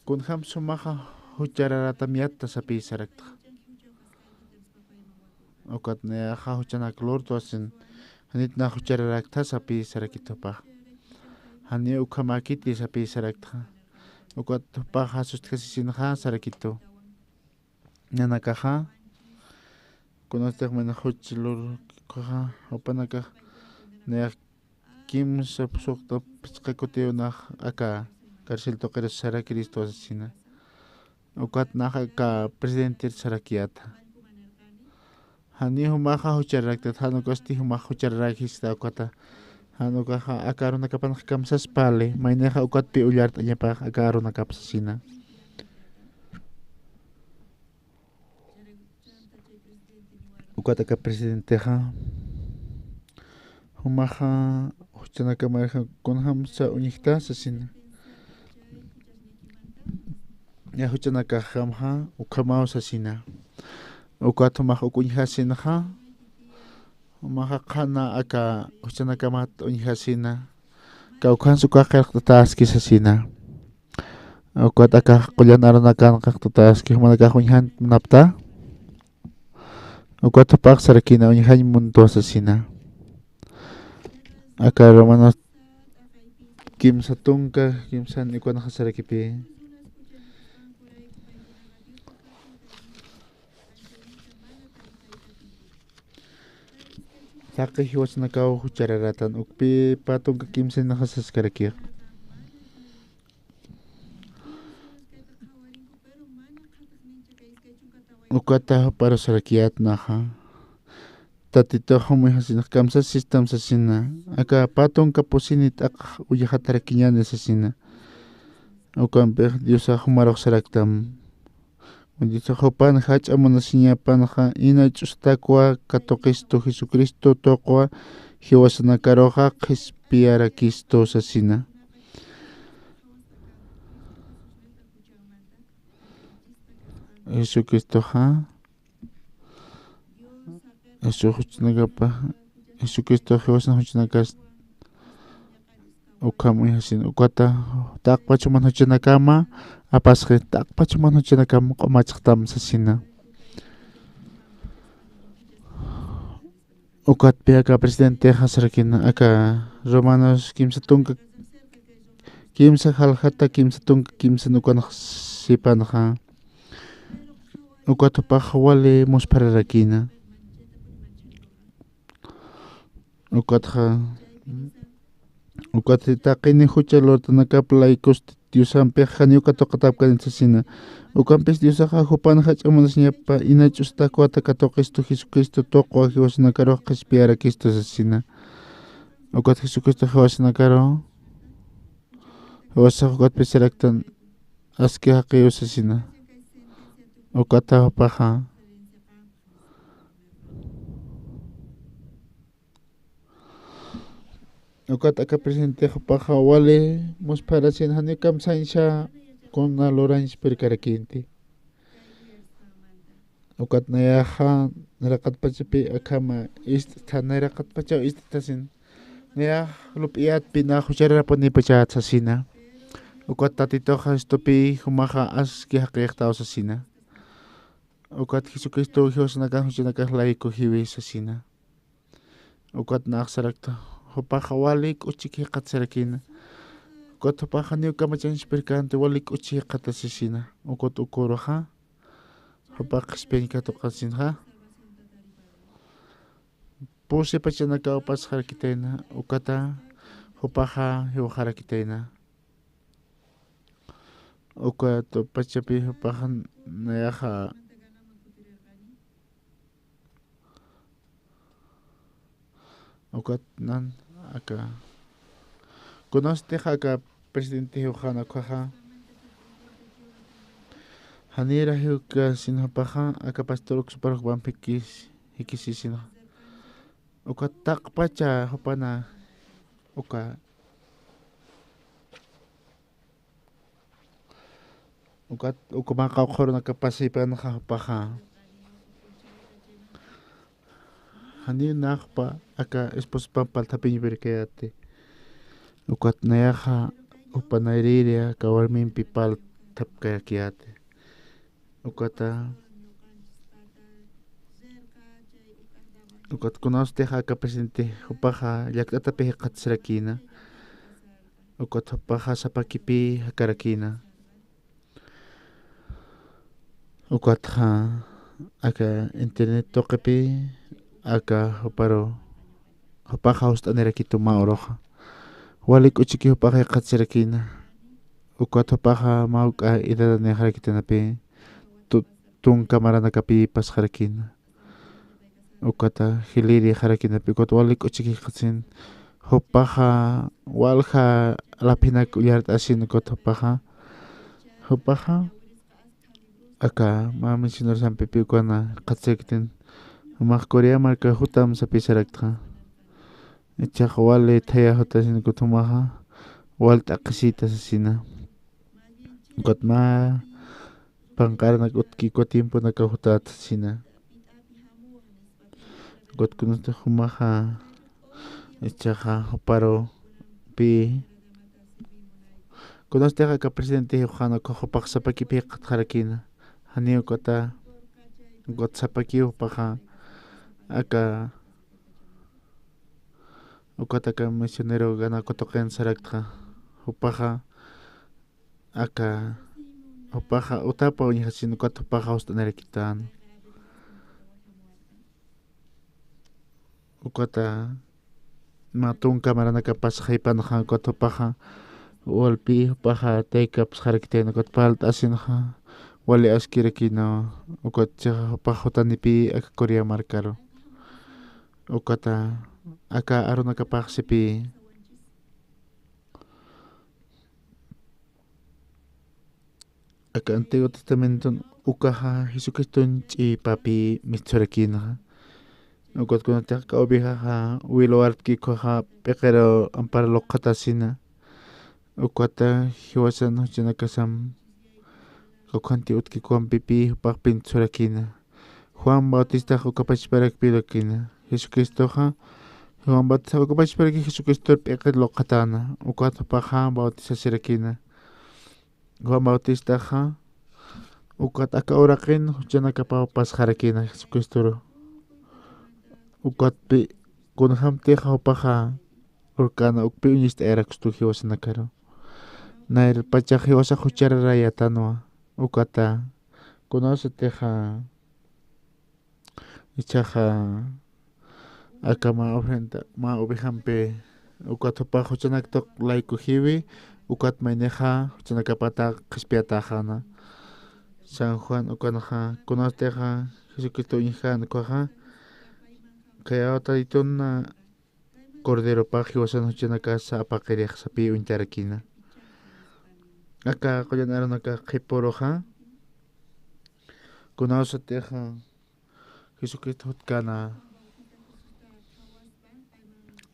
kunham sumaqa huchararata miata sapisarakta uqat nayaqa huchanak lurtu asin hanitna huchararakta sapisarakitupaq hani uqhamakiti sapisarakta uqat hupaqa sustqasisinqa sarakitu nanakaqa kunastaq mana huchi lurqaqa hupanakaq nayaq kimsa suqta pichqa kutiyunaq aka cárcel tuqira sara Cristo asesina uqat naqa ka presidente sarakiyata hani humaqa huchararakta hanukasti humaqa huchararakista uqata hanukaqa aka runakapanaq kamsaspali mayniqa uqatpi ullart'añapaq aka runakapasasina uqata ka presidenteqa humaqa huchanakamayqa kunhamsa uñiqta sasina ya huchanakaqqa uqhamaw sasina uqata humaqa uquñhasinaqa humaqa qhana aka huchanakamata uñhasina kawqansuqa qirqt'ataski sasina uqata aka qullana runakan qaqt'ataski humanakaq uñhanapta uqata paq sarakina uñhañmuntu asasina aka romanos kimsa tunka kimsa nikuna sarakipi Saqi hiwasnakaw huchararatan ukpi patunka kimsa naqasaskaraki uqata para sarakiyat naqa tatito humuy hasina kamsa system sasina aka patunka pusini t'aq uyahatarakiñani sasina ukanpik Diosa humaruq saraktam Diosa hupan hach'amunasiñapanqa ina ch'ustakwa katuqistu Jesucristo tuqwa hiwasanakaruqa qhispiyarakistu sasina Jesucristoqa Jesucristo hiwasan huchanakas uqhamuy hasin uqata taqpachuman huchanakama apasqi taqpachuman huchanakama q'umachaqtam sasina uqatpi aka presidente hasarakina aka romanos kimsa tunka kimsa haljata kimsa tunka kimsa nukanaq sipanqa uqatupaq wali muspararakina uqata taqini hucha lurtanakaplaykus Diosanpik hani uqatuqatapkani sasina uqanpis Diosaqa hupan hach'amunasñapa ina ch'ustakwata katuqistu Jesucristo tuqwa hiwasanakaruq qhispiyarakistu sasina uqata Jesucristo hiwasanakaruq hiwasaq uqatpi saraktan aski haqiyu sasina uqata hupaqa uqata aka presidente hupaqa wali musparasin hani kamsansha con na lorange per karakinti ukat na yaha narakat pachapi akama ist narakat pacha ist tasin naya lupiat pina huchara poni pacha sasina ukat tatito hastopi humaha as ki hakekta sasina ukat Jesucristo Dios nakan huchanakan laiko hiwi sasina ukat na aksarakta hupaha walik uchiki katsarakina ukat hupaha niu kamachan spirkante walik uchiki katasasina ukat ukoroha hupaha spenka tokasinha puse pachanaka upas harakitena ukata hupaha hiu harakitena ukat pachapi hupaha nayaha ukat nan aka conoste haka presidente Johanna Kwaha Hanira hiuka sinhapaha aka pastor super bampikis hikisisina ukat tak pacha hopana uka ukat ukumaka korona kapasipan hapaha hani nakpa aka espos pampal tapin berkeate ukat nayaha upanairia kawarmin pipal tapkayakiate ukata ukat conoste haka presidente upaha yaktata pe katsrakina ukat upaha sapakipi hakarakina ukat ha aka internet tokepi aka hoparo upaha ustanera kitu maoroja walik uchiki upaha katsrakina ukat upaha mauka idadane harakitana pe tung kamara nakapi pas harakina ukata hiliri harakina pe ukat walik uchiki katsin upaha walha lapina kuyart asin ukat upaha aka mami sinor sampe pe ukana katsekten umak korea marka hutam sapi sarakta ichak wale thaya hutasin kutumaha walta kasita sasina ukat ma pangkar nagutki ko tiempo nakahutat sina ukat kunusta humaha ichaha huparo pi kunusta ka presidente Johanna ko hupak sapaki pi harakina hani ukata ukat sapaki upaha aka ukata ka misionero gana kotoken sarakta upaha aka upaha utapa unihasin ukat upaha ustanera kitan ukata matung kamara nakapas haipan ha ukat upaha walpi upaha take up harakiten ukat palt asin ha wali askirakina ukat chaha upaha utanipi aka korea markaro ukata aka aro nakapaksepi aka Antiguo Testamento ukaha Jesucristo chi papi mitsorakina ukat kunata ka oveja ha wilo artki koha pekero ampara lokatasina ukata hiwasan hochanakasam kokanti utki kuan pipi pak pintsorakina Juan Bautista ukapachparak pilakina Jesucristo ha Juan Bautista ukapachparak Jesucristo peket lokatana ukat paha bautista sirakina Juan Bautista ha ukat aka orakin huchanaka pas harakina Jesucristo ukat pi kunhamte paha urkana ukpi unista erakstu hiwasanakaro nair pacha hiwasa huchara rayatanwa ukata conosete ha ichaha aka ma ofrenda ma ovehampe ukat pa huchanak tok laiko hiwi ukat maineja huchanaka pata kaspiatahana San Juan ukanaha conosteja Jesucristo injan koha kaya otaditun na cordero pa hiwasan huchanaka sa apakerek sapi untarakina aka koyan aranaka kiporoja conosteja Jesucristo hutkana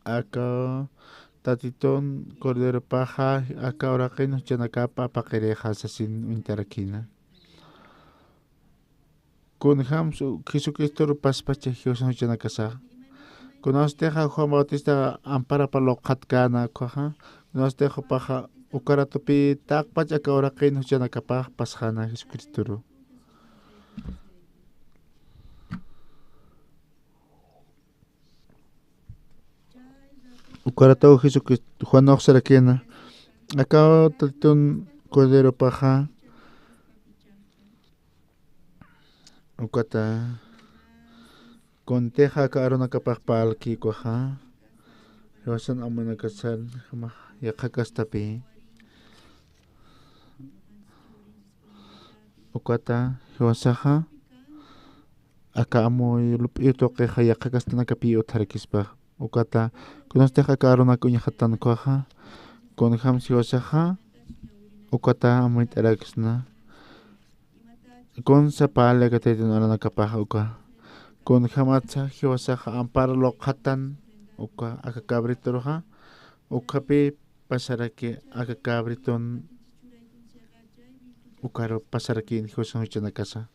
aka Tatiton Cordero Paja Akahora que nos chanacapa paquereja sasin interakina. Con Hams Jesucristo paspacha Jiosan chanacasa. Con Osteja Juan Bautista Ampara Palocatkana Coja. Con Ostejo Paja Ukaratopi Takpach Akahora que nos chanacapa pasjana Jesucristo. Ukarataw Jesucristo Juan Oxarakena acá tatun Cordero Paja Ukata Conteja Karona Kapakpal Kikoja Rosan Amanakasal Yakakastapi Ukata Josaja Aka Amoy Lupito Keja Yakakastana Kapi Utarakispa Ukata Kunosteja Karona Kunyahatan Koja Con Hamsi Osaja Ukata Amoy Taraksna Con Sapale Katetin Arana Kapaja Uka Con Hamatsa Hiosaja Amparo Lokatan Uka Aka Cabritroja Ukapi Pasaraki Aka Cabriton Ukaro Pasaraki in Hosan Huchanakasa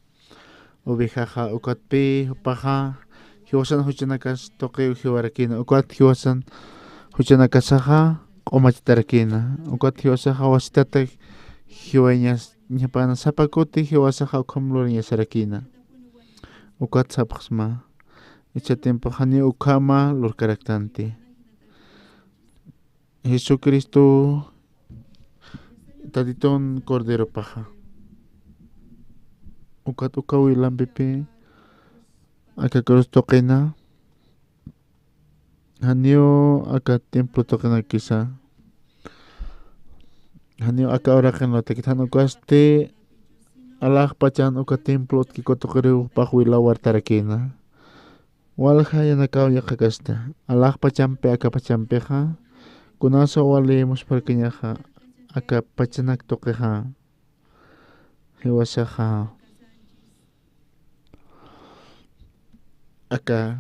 Ubijaja Ukatpi Paja Hiwasan Huchanakas Toque Hiwarakina Ukat Hiwasan Huchanakasaja Omachitarakina Ukat Hiwasaja Wasitata Hiwañas Nyapana Sapakuti Hiwasaja Ukamluria Sarakina Ukat Sapaxma Echa tiempo Hani Ukama Lurkaraktanti Jesucristo Tatiton Cordero Paja Ukat Ukawilan Pipi Aka cruz toquena Hanio aka templo toquena quizá Hanio aka ora que no te quitan ukaste Alah pachan uka templo kiko toquereu pahuila wartarakena Walha yanakao yakakasta Alah pachampe aka pachampeja Kunaso wale musparkeñaja Aka pachanak toqueja Hiwasaja Aka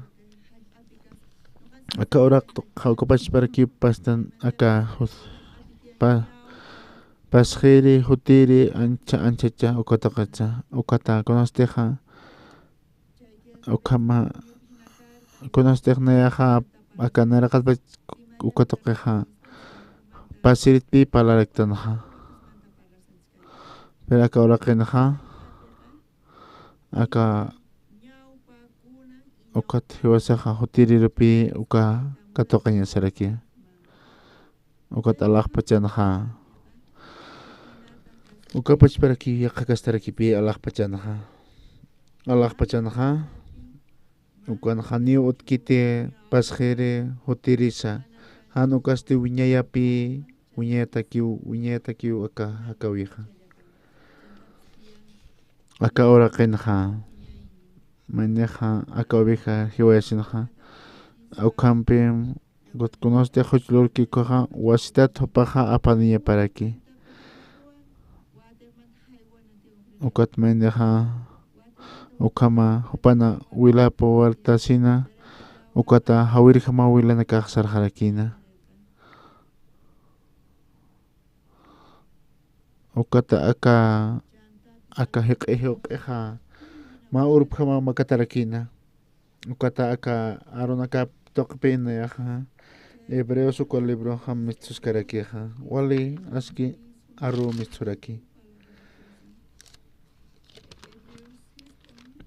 ora kaukapas para que pastan aka pasjeri hutiri ancha ukata konosteja ukama konosteja aka narakat ukatokeja pasirit pi palarektanaja pero aka ora kenaja aka Ukat hiwasaja hutiri rupi uka katokanya saraki Ukat alah pachanaha Uka pachparaki yakakastaraki pi alah pachanaha Ukan hani utkite pasjere hutirisa Han ukasti wiñayapi wiñayatakiu aka akawija Aka ora kenaha Maneja aka oveja hiwayasinaja Aukampe got conoste hochlur kikoja wasitat hopaja apaniya paraki Ukat maneja Ukama hopana wilapo wartasina Ukata hawirjama wilana kaxar harakina Ukata aka hiqeja Ma urpjama makatarakina Ukata aka aronaka tokpina yaja Hebreos uko libro ham mitsus karakiaja Wali aski aru mitsuraki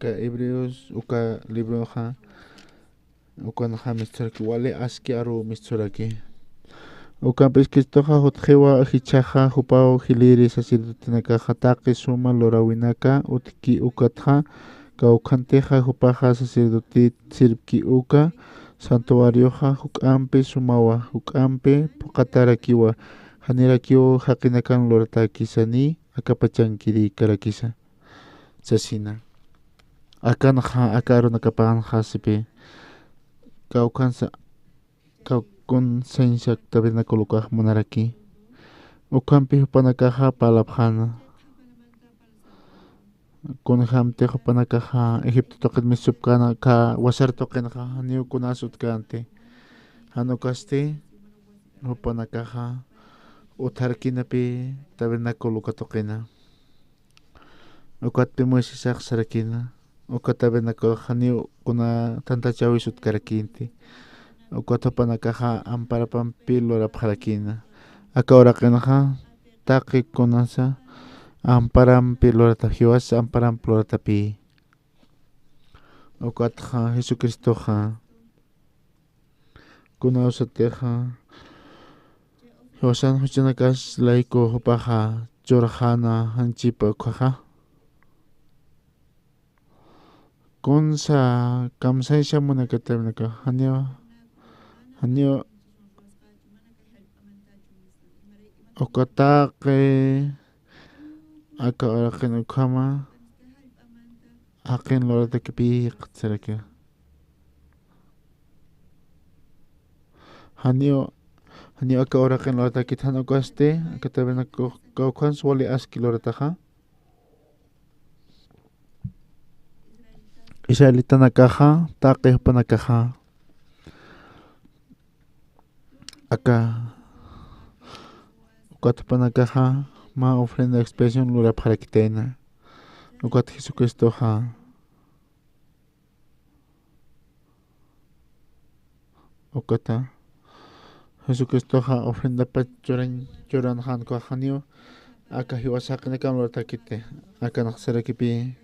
Ka Hebreos uka libro ha Uka naha mitsuraki Wali aski aru mitsuraki Uka peskistoja hotjewa hichaja hupao hiliri sacerdotinaka hataki suma lorawinaka utki ukatja Kaukanteja hupaja sacerdotit sirpki uka santuarioja hukampe sumawa hukampe pokatarakiwa hanirakiwa hakinakan loratakisani akapachankiri karakisa sasina akanaja akaronakapagan hasipe kaukansa kaukun sensak tabernakulukaj monaraki ukampe hupanakaja palabjana Con hamte hopanakaja Egipto toket misupkana ka wasar tokenaja haniu kunasut kante Hanukaste hupanakaja utharkinapi tabernáculo ukatokina ukatpi Moisés sarakina ukat tabernáculo hani kuna tantachawis utkarakinti ukat hupanakaja amparapampi lorapjarakina akaorakinaja taki kunasa amparampi loratajiwas amparampi loratapi ukatja Jesucristoja kuna usateja Hosan huchanakas laiko hupaja chorajana hanchipa kwaja kunsa kamsay siya muna katabnaka hanyo okatake aka orakin ukama akin lorata kipi katsaraka hanyo aka orakin lorata kitano kaste katabnaka kaukan swali aski lorataja Israelita nakaja take panakaja aka ukat panakaja ma ofrenda expresión lura para kitena ukat Jesucristo ja ukata Jesucristo ja ofrenda pa choran han ko hanyo aka hiwasakna kam lorata kite aka naksara kipi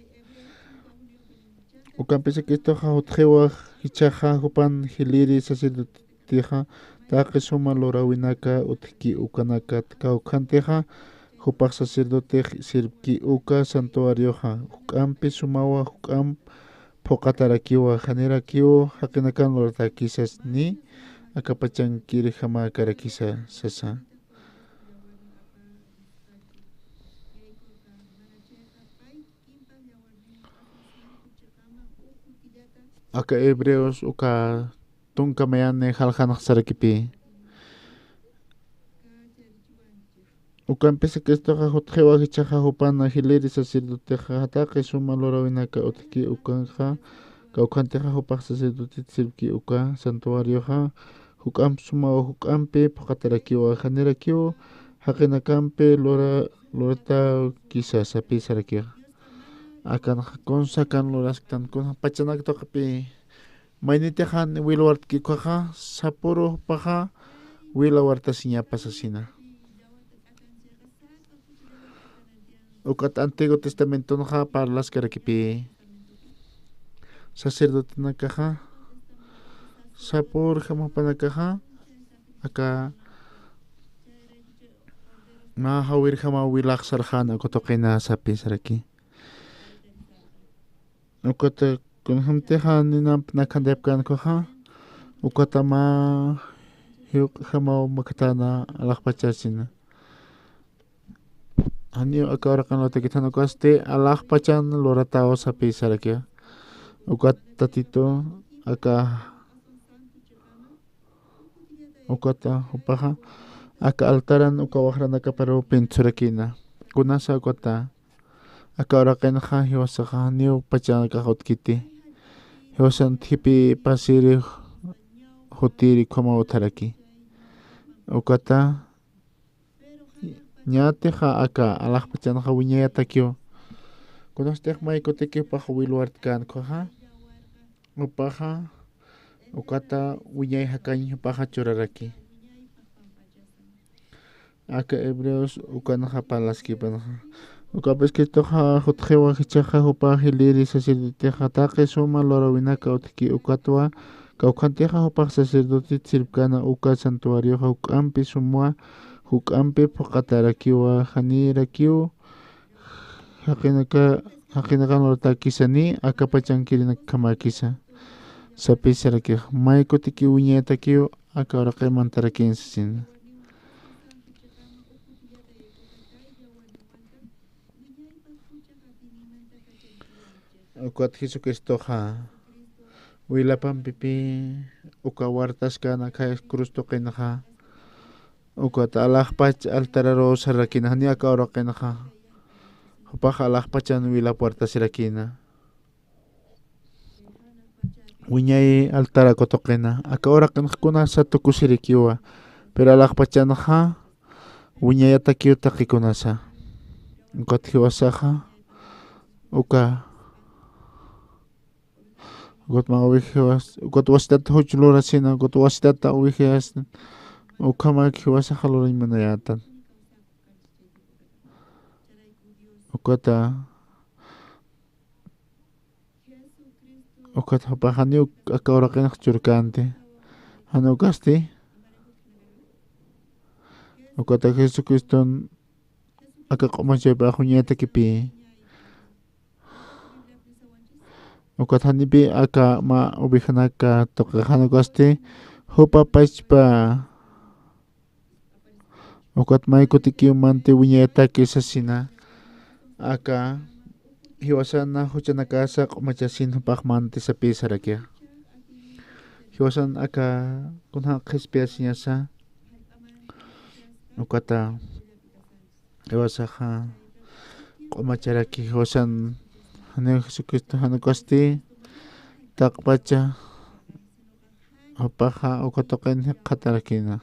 ukampisa Cristo ja utjewa hichaja hupan hiliri sacerdoteja take suma lorawinaka utki ukanaka kaukanteja hupak sacerdote sirki uka santuarioja hukampi sumawa hukam pokatarakiwa janerakiwa hakinakan lortakisas ni akapachankiri jama karakisa sasa aka hebreos uka tungkamayane haljanak sarakipi uka empecé que esto ja hotjewa hichaja hupana hileri sacerdote ja hatake suma lorawinaka utki ukanja kaukanteja hupak sacerdote sirki uka santuario ja hukam suma hukampe pakatarakiwa janerakiwa hakinakampe lorata quizás api sarakia akan konsakan lorastan kon pachanak tokapi mainitejan wilwart kikoja sapuro paja wilawarta sinya pasasina ukat Antiguo Testamento ja parlas karakipi sacerdote nakaja sapur jama panakaja aka ma hawir jama wilak sarjana kotokena sapi saraki ukat kun hamteja ninam nakandepkan koja ukatama hiuk jama makatana alakpachasina hanyo akaurakan lo tekitano kaste alakpachan loratao sapi sarakia ukat tatito aka ukata upaja aka altaran ukawahran pero pinsurakina kunasa ukata akaurakan ja hiwasaka hanyo pachan kahotkiti hiwasan tipi pasiri hotiri koma utaraki ukata ñate ja aka alakpachan ja wiñaya takio kunastek maiko teki paja wilwart kan koja upaja ukata wiñay hakañ paja choraraki aka hebreos ukana ja palaski panaja ukapes que toja hotjewa hichaja hupa hiliri sacerdote hatake suma lorawinaka utki ukatwa kaukanteja hupa sacerdote sirpkana uka santuario hukampi sumua hukampi pokatarakiwa janirakiwa hakinakan lortakisani akapachankirina kamakisa sapi saraki maiko tiki wiñetakiwa aka orake mantarakinsin ukat Jesucristo ja wilapan pipi uka wartas kana ka cruz tokena ja ukat alakpach altararo sarakina hani aka orakena ja hupaja alakpachan wila puerta sirakina wiñay altara kotokena aka orakena kuna sa tukusirikiwa pero alaqpachanaqa wiñayata kiyuta qikunasa ukat hiwasaqa uka ukat mawikhiwas ukat wasitata huch'lurasina ukat wasitata uwihias ukama hiwasaqa lurimanayatan ukata ukat hapaqani aka uraqinaq churkanti hanukasti ukata Jesucristo aka q'umachaypaq wiñayta kipi ukat hanipi aka ma ubihanaka toqa hanukasti hupa pachpa ukat maykutikimanti wiñayta kisasina aka hiwasana huchanakasa q'umachasina hupaqmanti sapi sarakia hiwasan aka kunha qhispiasñasa ukata hiwasaqa q'umacharaki hiwasan hani Jesucristo hanukasti taqpacha hupaqa ukatuqin qhatarakina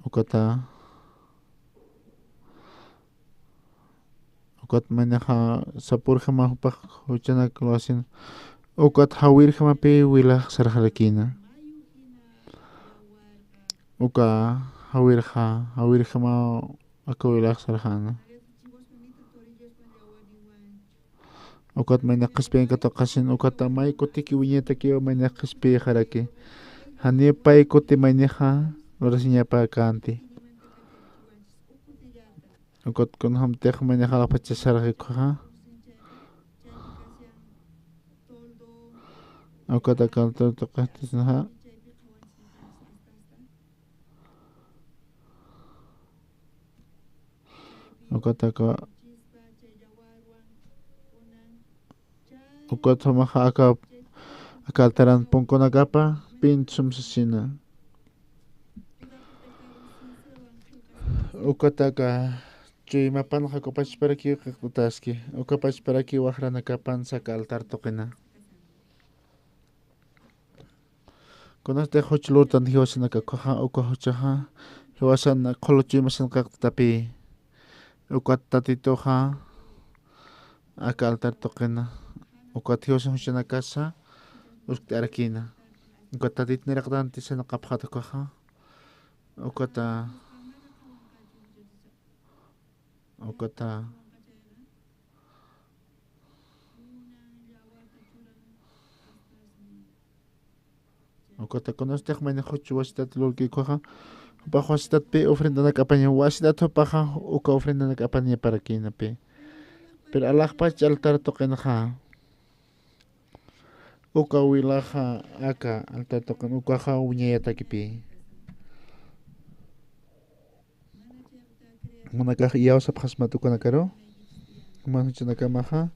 ukata ukat manaqa sapurqama hupaq huchanakuwasin ukat hawirqamapi wilaq sarqarakina uka hawirqama aka wilaq sarqana ukat mana qhispin katuqasin ukata may kutiki wiñayta kiwa mana qhispi qaraki hani pay kuti mayniqa lurasiñapa kanti ukat kunhamtiq mayniqa alapachasarqikuqa ukat akaltutuqahtisnaqa ukat hamaqa aka altaran punkunakapa pinchum sasina ukataka chuymapanqa kupachparaki qaqutaski ukapachparaki waqranakapan saka altar tuqina kunasta huch'lurtan hiwasanaka qaqa uka huchaqa hiwasana qholo chuymasanqaqtapi ukat tatituqa aka altar tuqina ukat hiwasan huchanakasa uskti arakina ukat tatitniraqtanti sanaqapqataqa ukata kunastaq mayna huch'u wasitata lurkikuqa hupaq wasitapi ofrendanaka apaña wasitata hupaqa uka ofrendanaka apaña parakinapi pero alaqpacha altar tuqinaqa uka wilaqa aka altar tuqin ukaqa wiñayata kipi manakaq yawsap qhasmatukunakaro human huchanakamaqa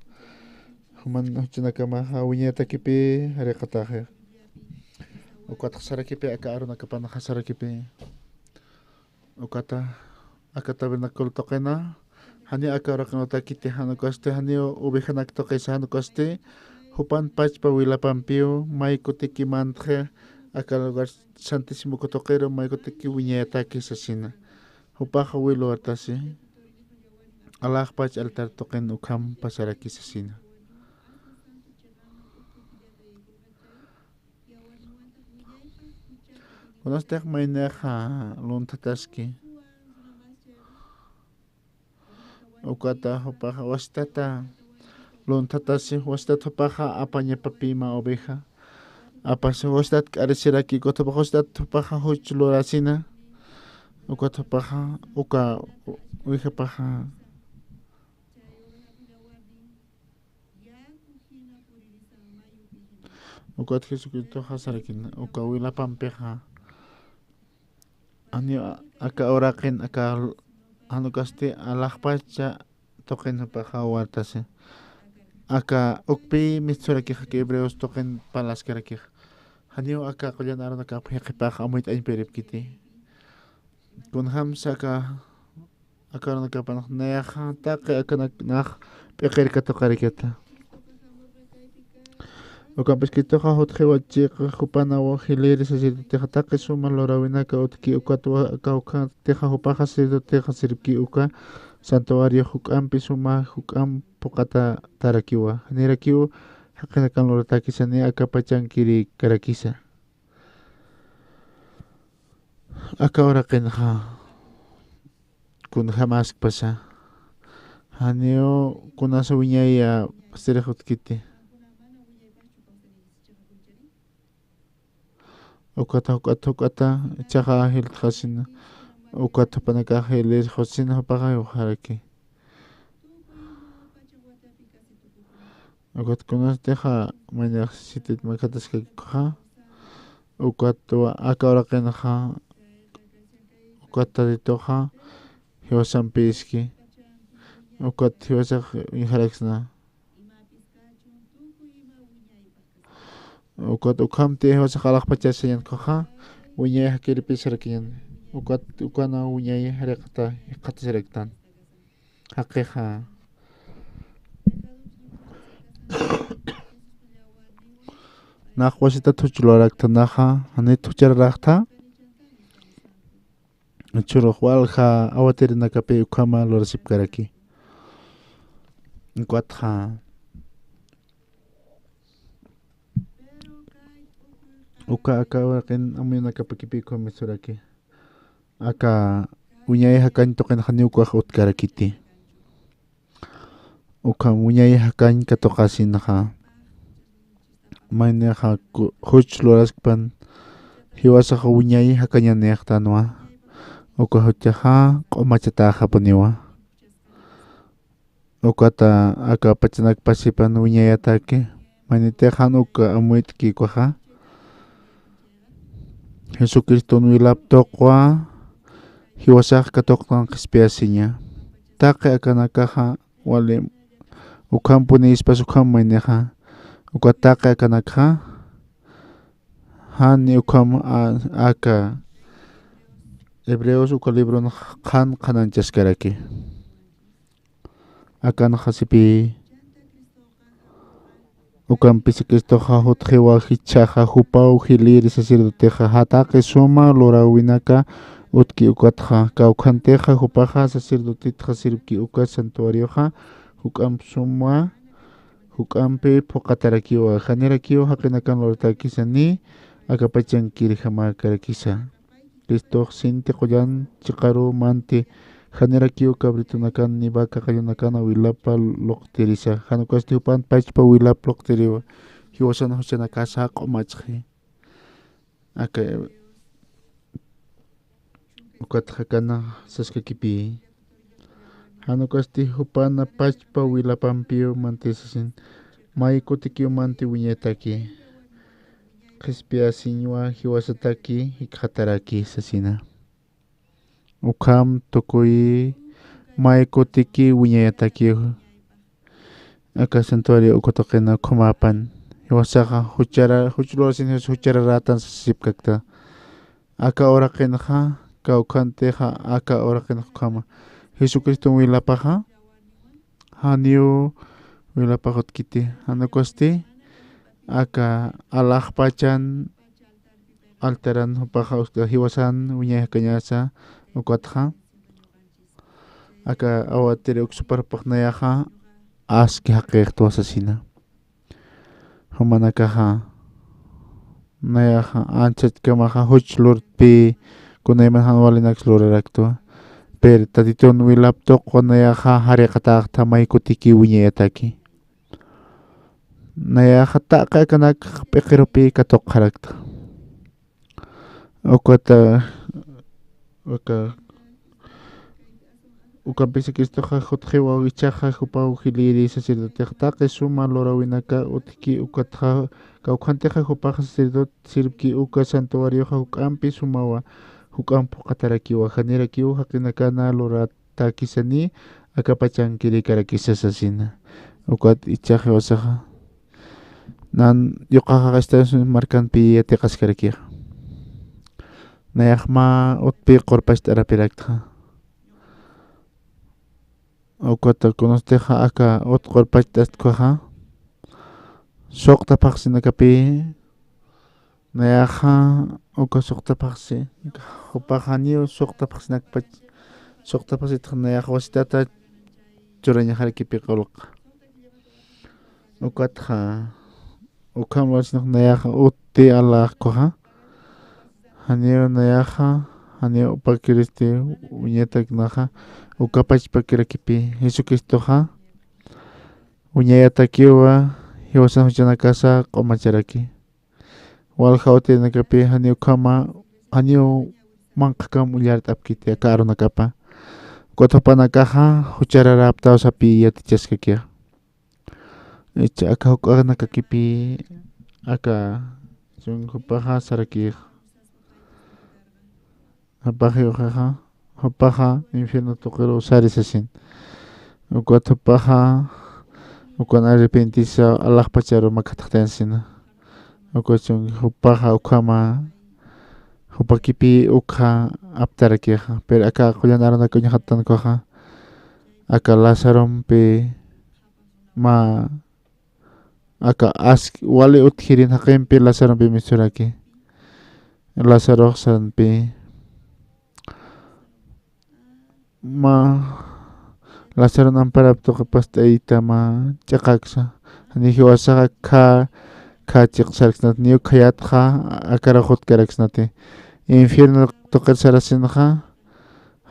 wiñayta kipi riqataqa ukata sarakipi aka arunakapanaqa sarakipi ukata aka tabernakulo tuqina hani aka uraqinota kiti hanukasti hani ubihanaka tuqisa hanukasti hupan pachpa wilapanpiu may kutikimantqa aka lugar santísimo tuqiro may kutiki wiñayta kisasina hupaqa wiluwartasi alaqpach altar tuqin ukham pasarakisasina kunastaq maynaqa luntataski ukata hupaqa wasitata luntatasi wasitata hupaqa apañapapi ima oveja apasi wasitata k'arisiraki ukata wasitata hupaqa huch'lurasina ukata hupaqa uka uwihapaqa ukata Jesucristo hasarakina uka wilapanpiqa ani aka uraqin aka hanukasti alaqpacha tuqin hupaqa wartasi aka ukpi mitsurakija hebreos tuqin palascarakija haniu aka qullan arunaka hiqipaqa amuyta ayperipkiti kunham saka aka arunakapanaq nayaqa taqi aka naq p'iqirka tuqarikata Ukampeskitoja hotjewachiqa hupanawa hiliri sacerdoteja taqi suma lorawinaka utki ukatwa kauka teja hupaja sacerdoteja sirki uka santuario huk'ampi suma huk'am puqata tarakiwa nirakiwa haqinakan loratakisani akapachankiri karakisa aka ora qinqa kun jamás pasa haneo kunasa wiñaya pasterejutkiti ukata chaqa ahil khasina ukata panaka ahil khosina pagayo haraki ukat kunas teja maña sitit makatas ka ukatwa akara qinqa ukata ditoja hiwasan piski ukat hiwasaq haraksna ukat ukhamti hiwasaq alaqpachasayan kaja wiñay hakiri pisarakiyan ukat ukana wiñay harakta qatasaraktan haqiqa naqwasita thuchularakta naja hani thuchararaqta churuq walja awatirinakapi ukhama lorasipkaraki ukwatja uka aka waqin amyunakapakipiku misuraki aka wiñay hakan toqin hani ukwaj utkarakiti uka wiñay hakan katoqasinaja mayneja huch loraspan hiwasaqa wiñay hakañaniqtanwa uka huchaja q'umachataqa puniwa ukata aka pachanakpasipan wiñayataki manitejan uka amuytki kwaja Jesucristo wilaptoqwa hiwasaq katoqtan qhispiyasiña taqi akanakaja wali ukhampuni ispas ukham mayneja uka taqi akanakaja hani ukham aka Hebreos uka libro qhan qhananchaskaraki akan hasipi ukampisi Cristoja hutjiwa hichaja hupaw hiliri sacerdoteja hataqi suma lorawinaka utki ukatja kawkhanteja hupaja sacerdotitja sirki uka santuarioja huk'am suma huk'ampi phuqatarakiwa hanirakiwa haqinakan loratakisani akapachankiri hama karakisa Cristo sinti qoyan chiqaru manti hanirakiwa kabritunakan ni vaca qayunakan wilapa loqtirisa hanukasti hupan pachpa wilap loqtiriwa hiwasana huchanakasa q'umachqi aka ukatja kana saskakipi hanukasti hupana pachpa wilapampio mantisasin may kutikiw manti wiñataki qhispiyasiñwa hiwasataki hikhataraki sasina ukham tukuy may kutiki wiñayataki aka santuario ukutaqina khumapan hiwasaqa huchularasin huchararatan sasipkakta aka ora qinqa kawkhanteja aka ora qinqa khama Jesucristo wilapaja haniu wilapajutkiti hanukosti aka alaqpachan alteran hupaja uska hiwasan wiñay hakañasa ukatja aka awatiri uksuparpaqnayaja aski haqiqta wasasina humanakaja nayaja anchatkamaja huch lurpi kunayman hanwalinax luraraktua pero tatiton wilaptoq nayaja hariqataqta may kutiki wiñayataki nayaja taqa kanak p'iqirupi katoqarakta ukata ukampisi Cristoja hutjiwa wichaja hupaw hiliri sacerdoteja taqi suma lorawinaka utki ukatja kawkhanteja hupaja sacerdote sirki uka santuarioja huk'ampi sumawa huk'am phuqatarakiwa hanirakiwa haqinakana loratakisani akapachankiri karakisa sasina ukat ichaje wasaja nan yuqaqa Estados Unidos markanpi yatiqaskarakiqa nayaqma utpi qurpasht'arapirakta ukata kunasteja aka ut qurpasht'astkwaja Sokta paksi nakapi nayaha uka sokta paksi hupahaniu sokta paksi nakpach sokta paksi nayaha wasitata churaña harikipi qolqa ukatha ukam wasnak nayaha utti alaqkoha haniu nayaha haniu upakiristi uñetak naha ukapach pakirakipi Jesucristoha uñayatakiwa hiwasan huchanakasa q'umacharaki walqa uti nakapi haniu kama haniu manqakam ullart'apkiti aka arunakapa Cotopanakaja huchararapta sapi yatichaskakia icha aka huk'aqnakakipi aka chunkupaja saraki apaji ujaja hupaja infierno tuquru usarisasin ukatupaja ukan arrepentisa alaqpacharu makataqtansina ukachun hupaja ukama hupakipi ukha aptarakiqa pero aka qullanarunaka uñaqatankuqa aka Lazaron pe ma aka wali utjirin haqinpi Lazaron pe misuraki Lázaro sanpi ma Lázaro amparaptuqa pastayta ma chaqaqsa hani hiwasaqa kha chiqsarqsnat niu khayatqa akara hutkaraqsnati infierno toqarsarasinqa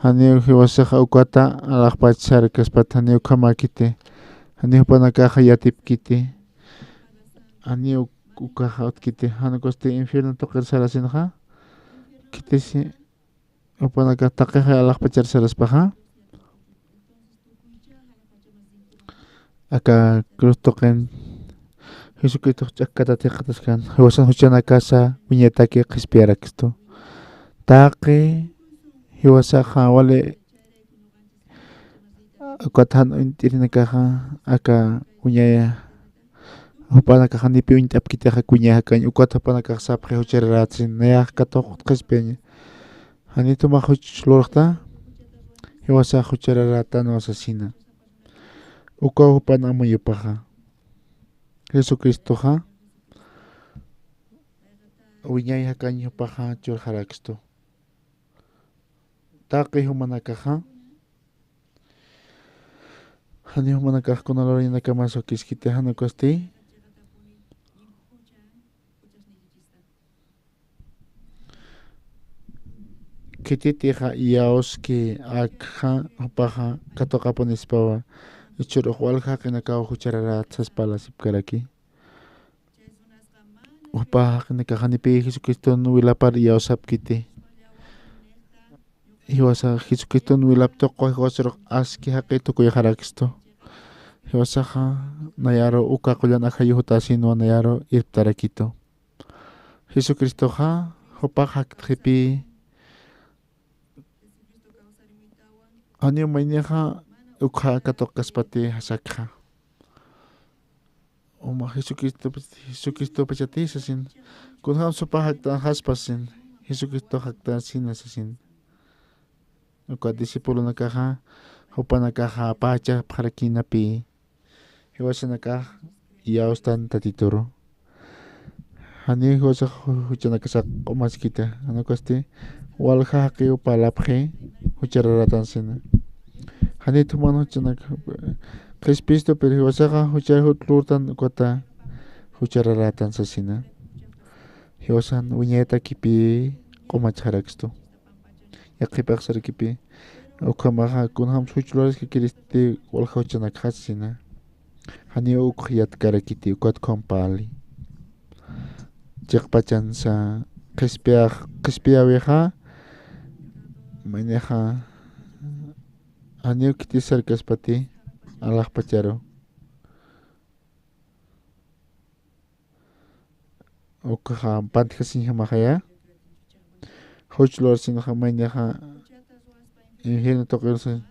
hani hiwasaqa ukata alaqpacharkaspat hani ukhamakiti hani hupanakaqa yatipkiti hani ukaqa utkiti hanukosti infierno toqarsarasinqa kitisi upanaka taqiqa alaqpacharsaraspaqa aka cruz toqen Jesucristo ch'akata tiqataskan hiwasan huchanakasa uñataki qispiaraksto taqi hiwasaqa wale ukatan untirinakaqa aka uñaya hupanakaqa nipi uñt'apkitaqa kuñaqa ukata hupanakaqa sapqi huchararatsin nayaq katuq qispiaña hani tumaq huchluraqta hiwasaqa huchararatan wasasina uka hupan amuyupaqa Jesucristoqa uñaya kañupaqa churqaraksto taqi humanakaqa hani humanakaqa kunalorinaka masokiskita hanukosti kititiqa yaoski akha hupaqa katuqapunispawa ichuruq walqa qinakawa huchararatsaspa lasipkaraki upaqa qinakaqa hanipi Jesucristo wilapar yawsapkiti hiwasaqa Jesucristo wilaptuqa hiwasaruq aski haqi tukuyaqaraksto hiwasaqa nayaru uka qullan ajayuhutasinwa nayaru irptarakito Jesucristoqa hupaqa haqqipi hani mayniqa ukha katuqaspati hasakqa uma Jesucristo pachatisasin kunham supa haqtan haspasin Jesucristo haqtan sinasasin uka disipulunakaqa hupanakaqa pacha pharakinapi hiwasanakaqa yawstan tatituru hani hiwasaqa huchanakasaq q'umaskita hanukosti walqa haqi upalapqi huchararatansina hani tuman huchanaka qispisto pero hiwasaqa huchar hutlurtan ukata huchararatansasina hiwasan uñaytakipi q'umacharaqsto yaqipaqsarkipi ukamaqa kunham huchluraska kiristi walqa huchanakaqsina hani uq yatkarakiti ukat kompali chiqpachansa qispiawiqa mayniqa hani kitisarkaspati alaqpacharu ukaqa pantikasinhamaqaya huchlursinqa mayniqa infierno toqirsa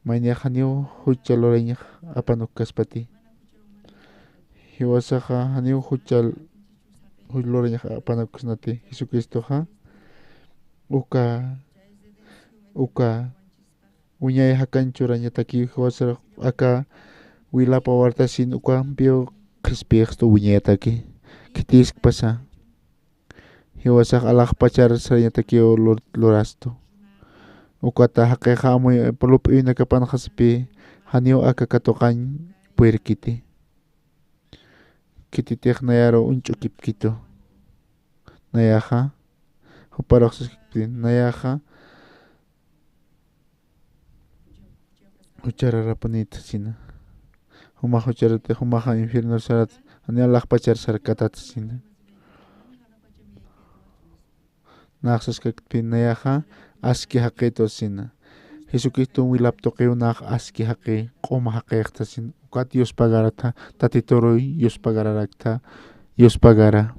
mayniqa niu huchalurañaq apanuk kaspati hiwasaqa hani huchlurañaq apanuk kasnati Jesucristoqa uka uñay hakanchurañataki hiwasaruq aka wilapa wartasin ukampio Crispix tu viñeta ki. Kitisk pasa. Hiwasak alak pachar sa yata ki o lorasto. Ukata hakeha mo pulup na kapan kaspi. Hanyo akakatokan puerkiti. Kititik na yaro unchukip kito. Nayaha. Huparok sa kipin. Nayaha. Ucharara panita sina. Humaha ucharate humaha infierno sarat. Hanyo alak pachar sarkatat sina. Naksas kipin nayaha. Aski haketo sina. Jesucristo wilapto keo nak aski hake. Koma hakekta sina. Ukat Dios pagarata. Tatitoroy Dios pagarakta. Dios pagara.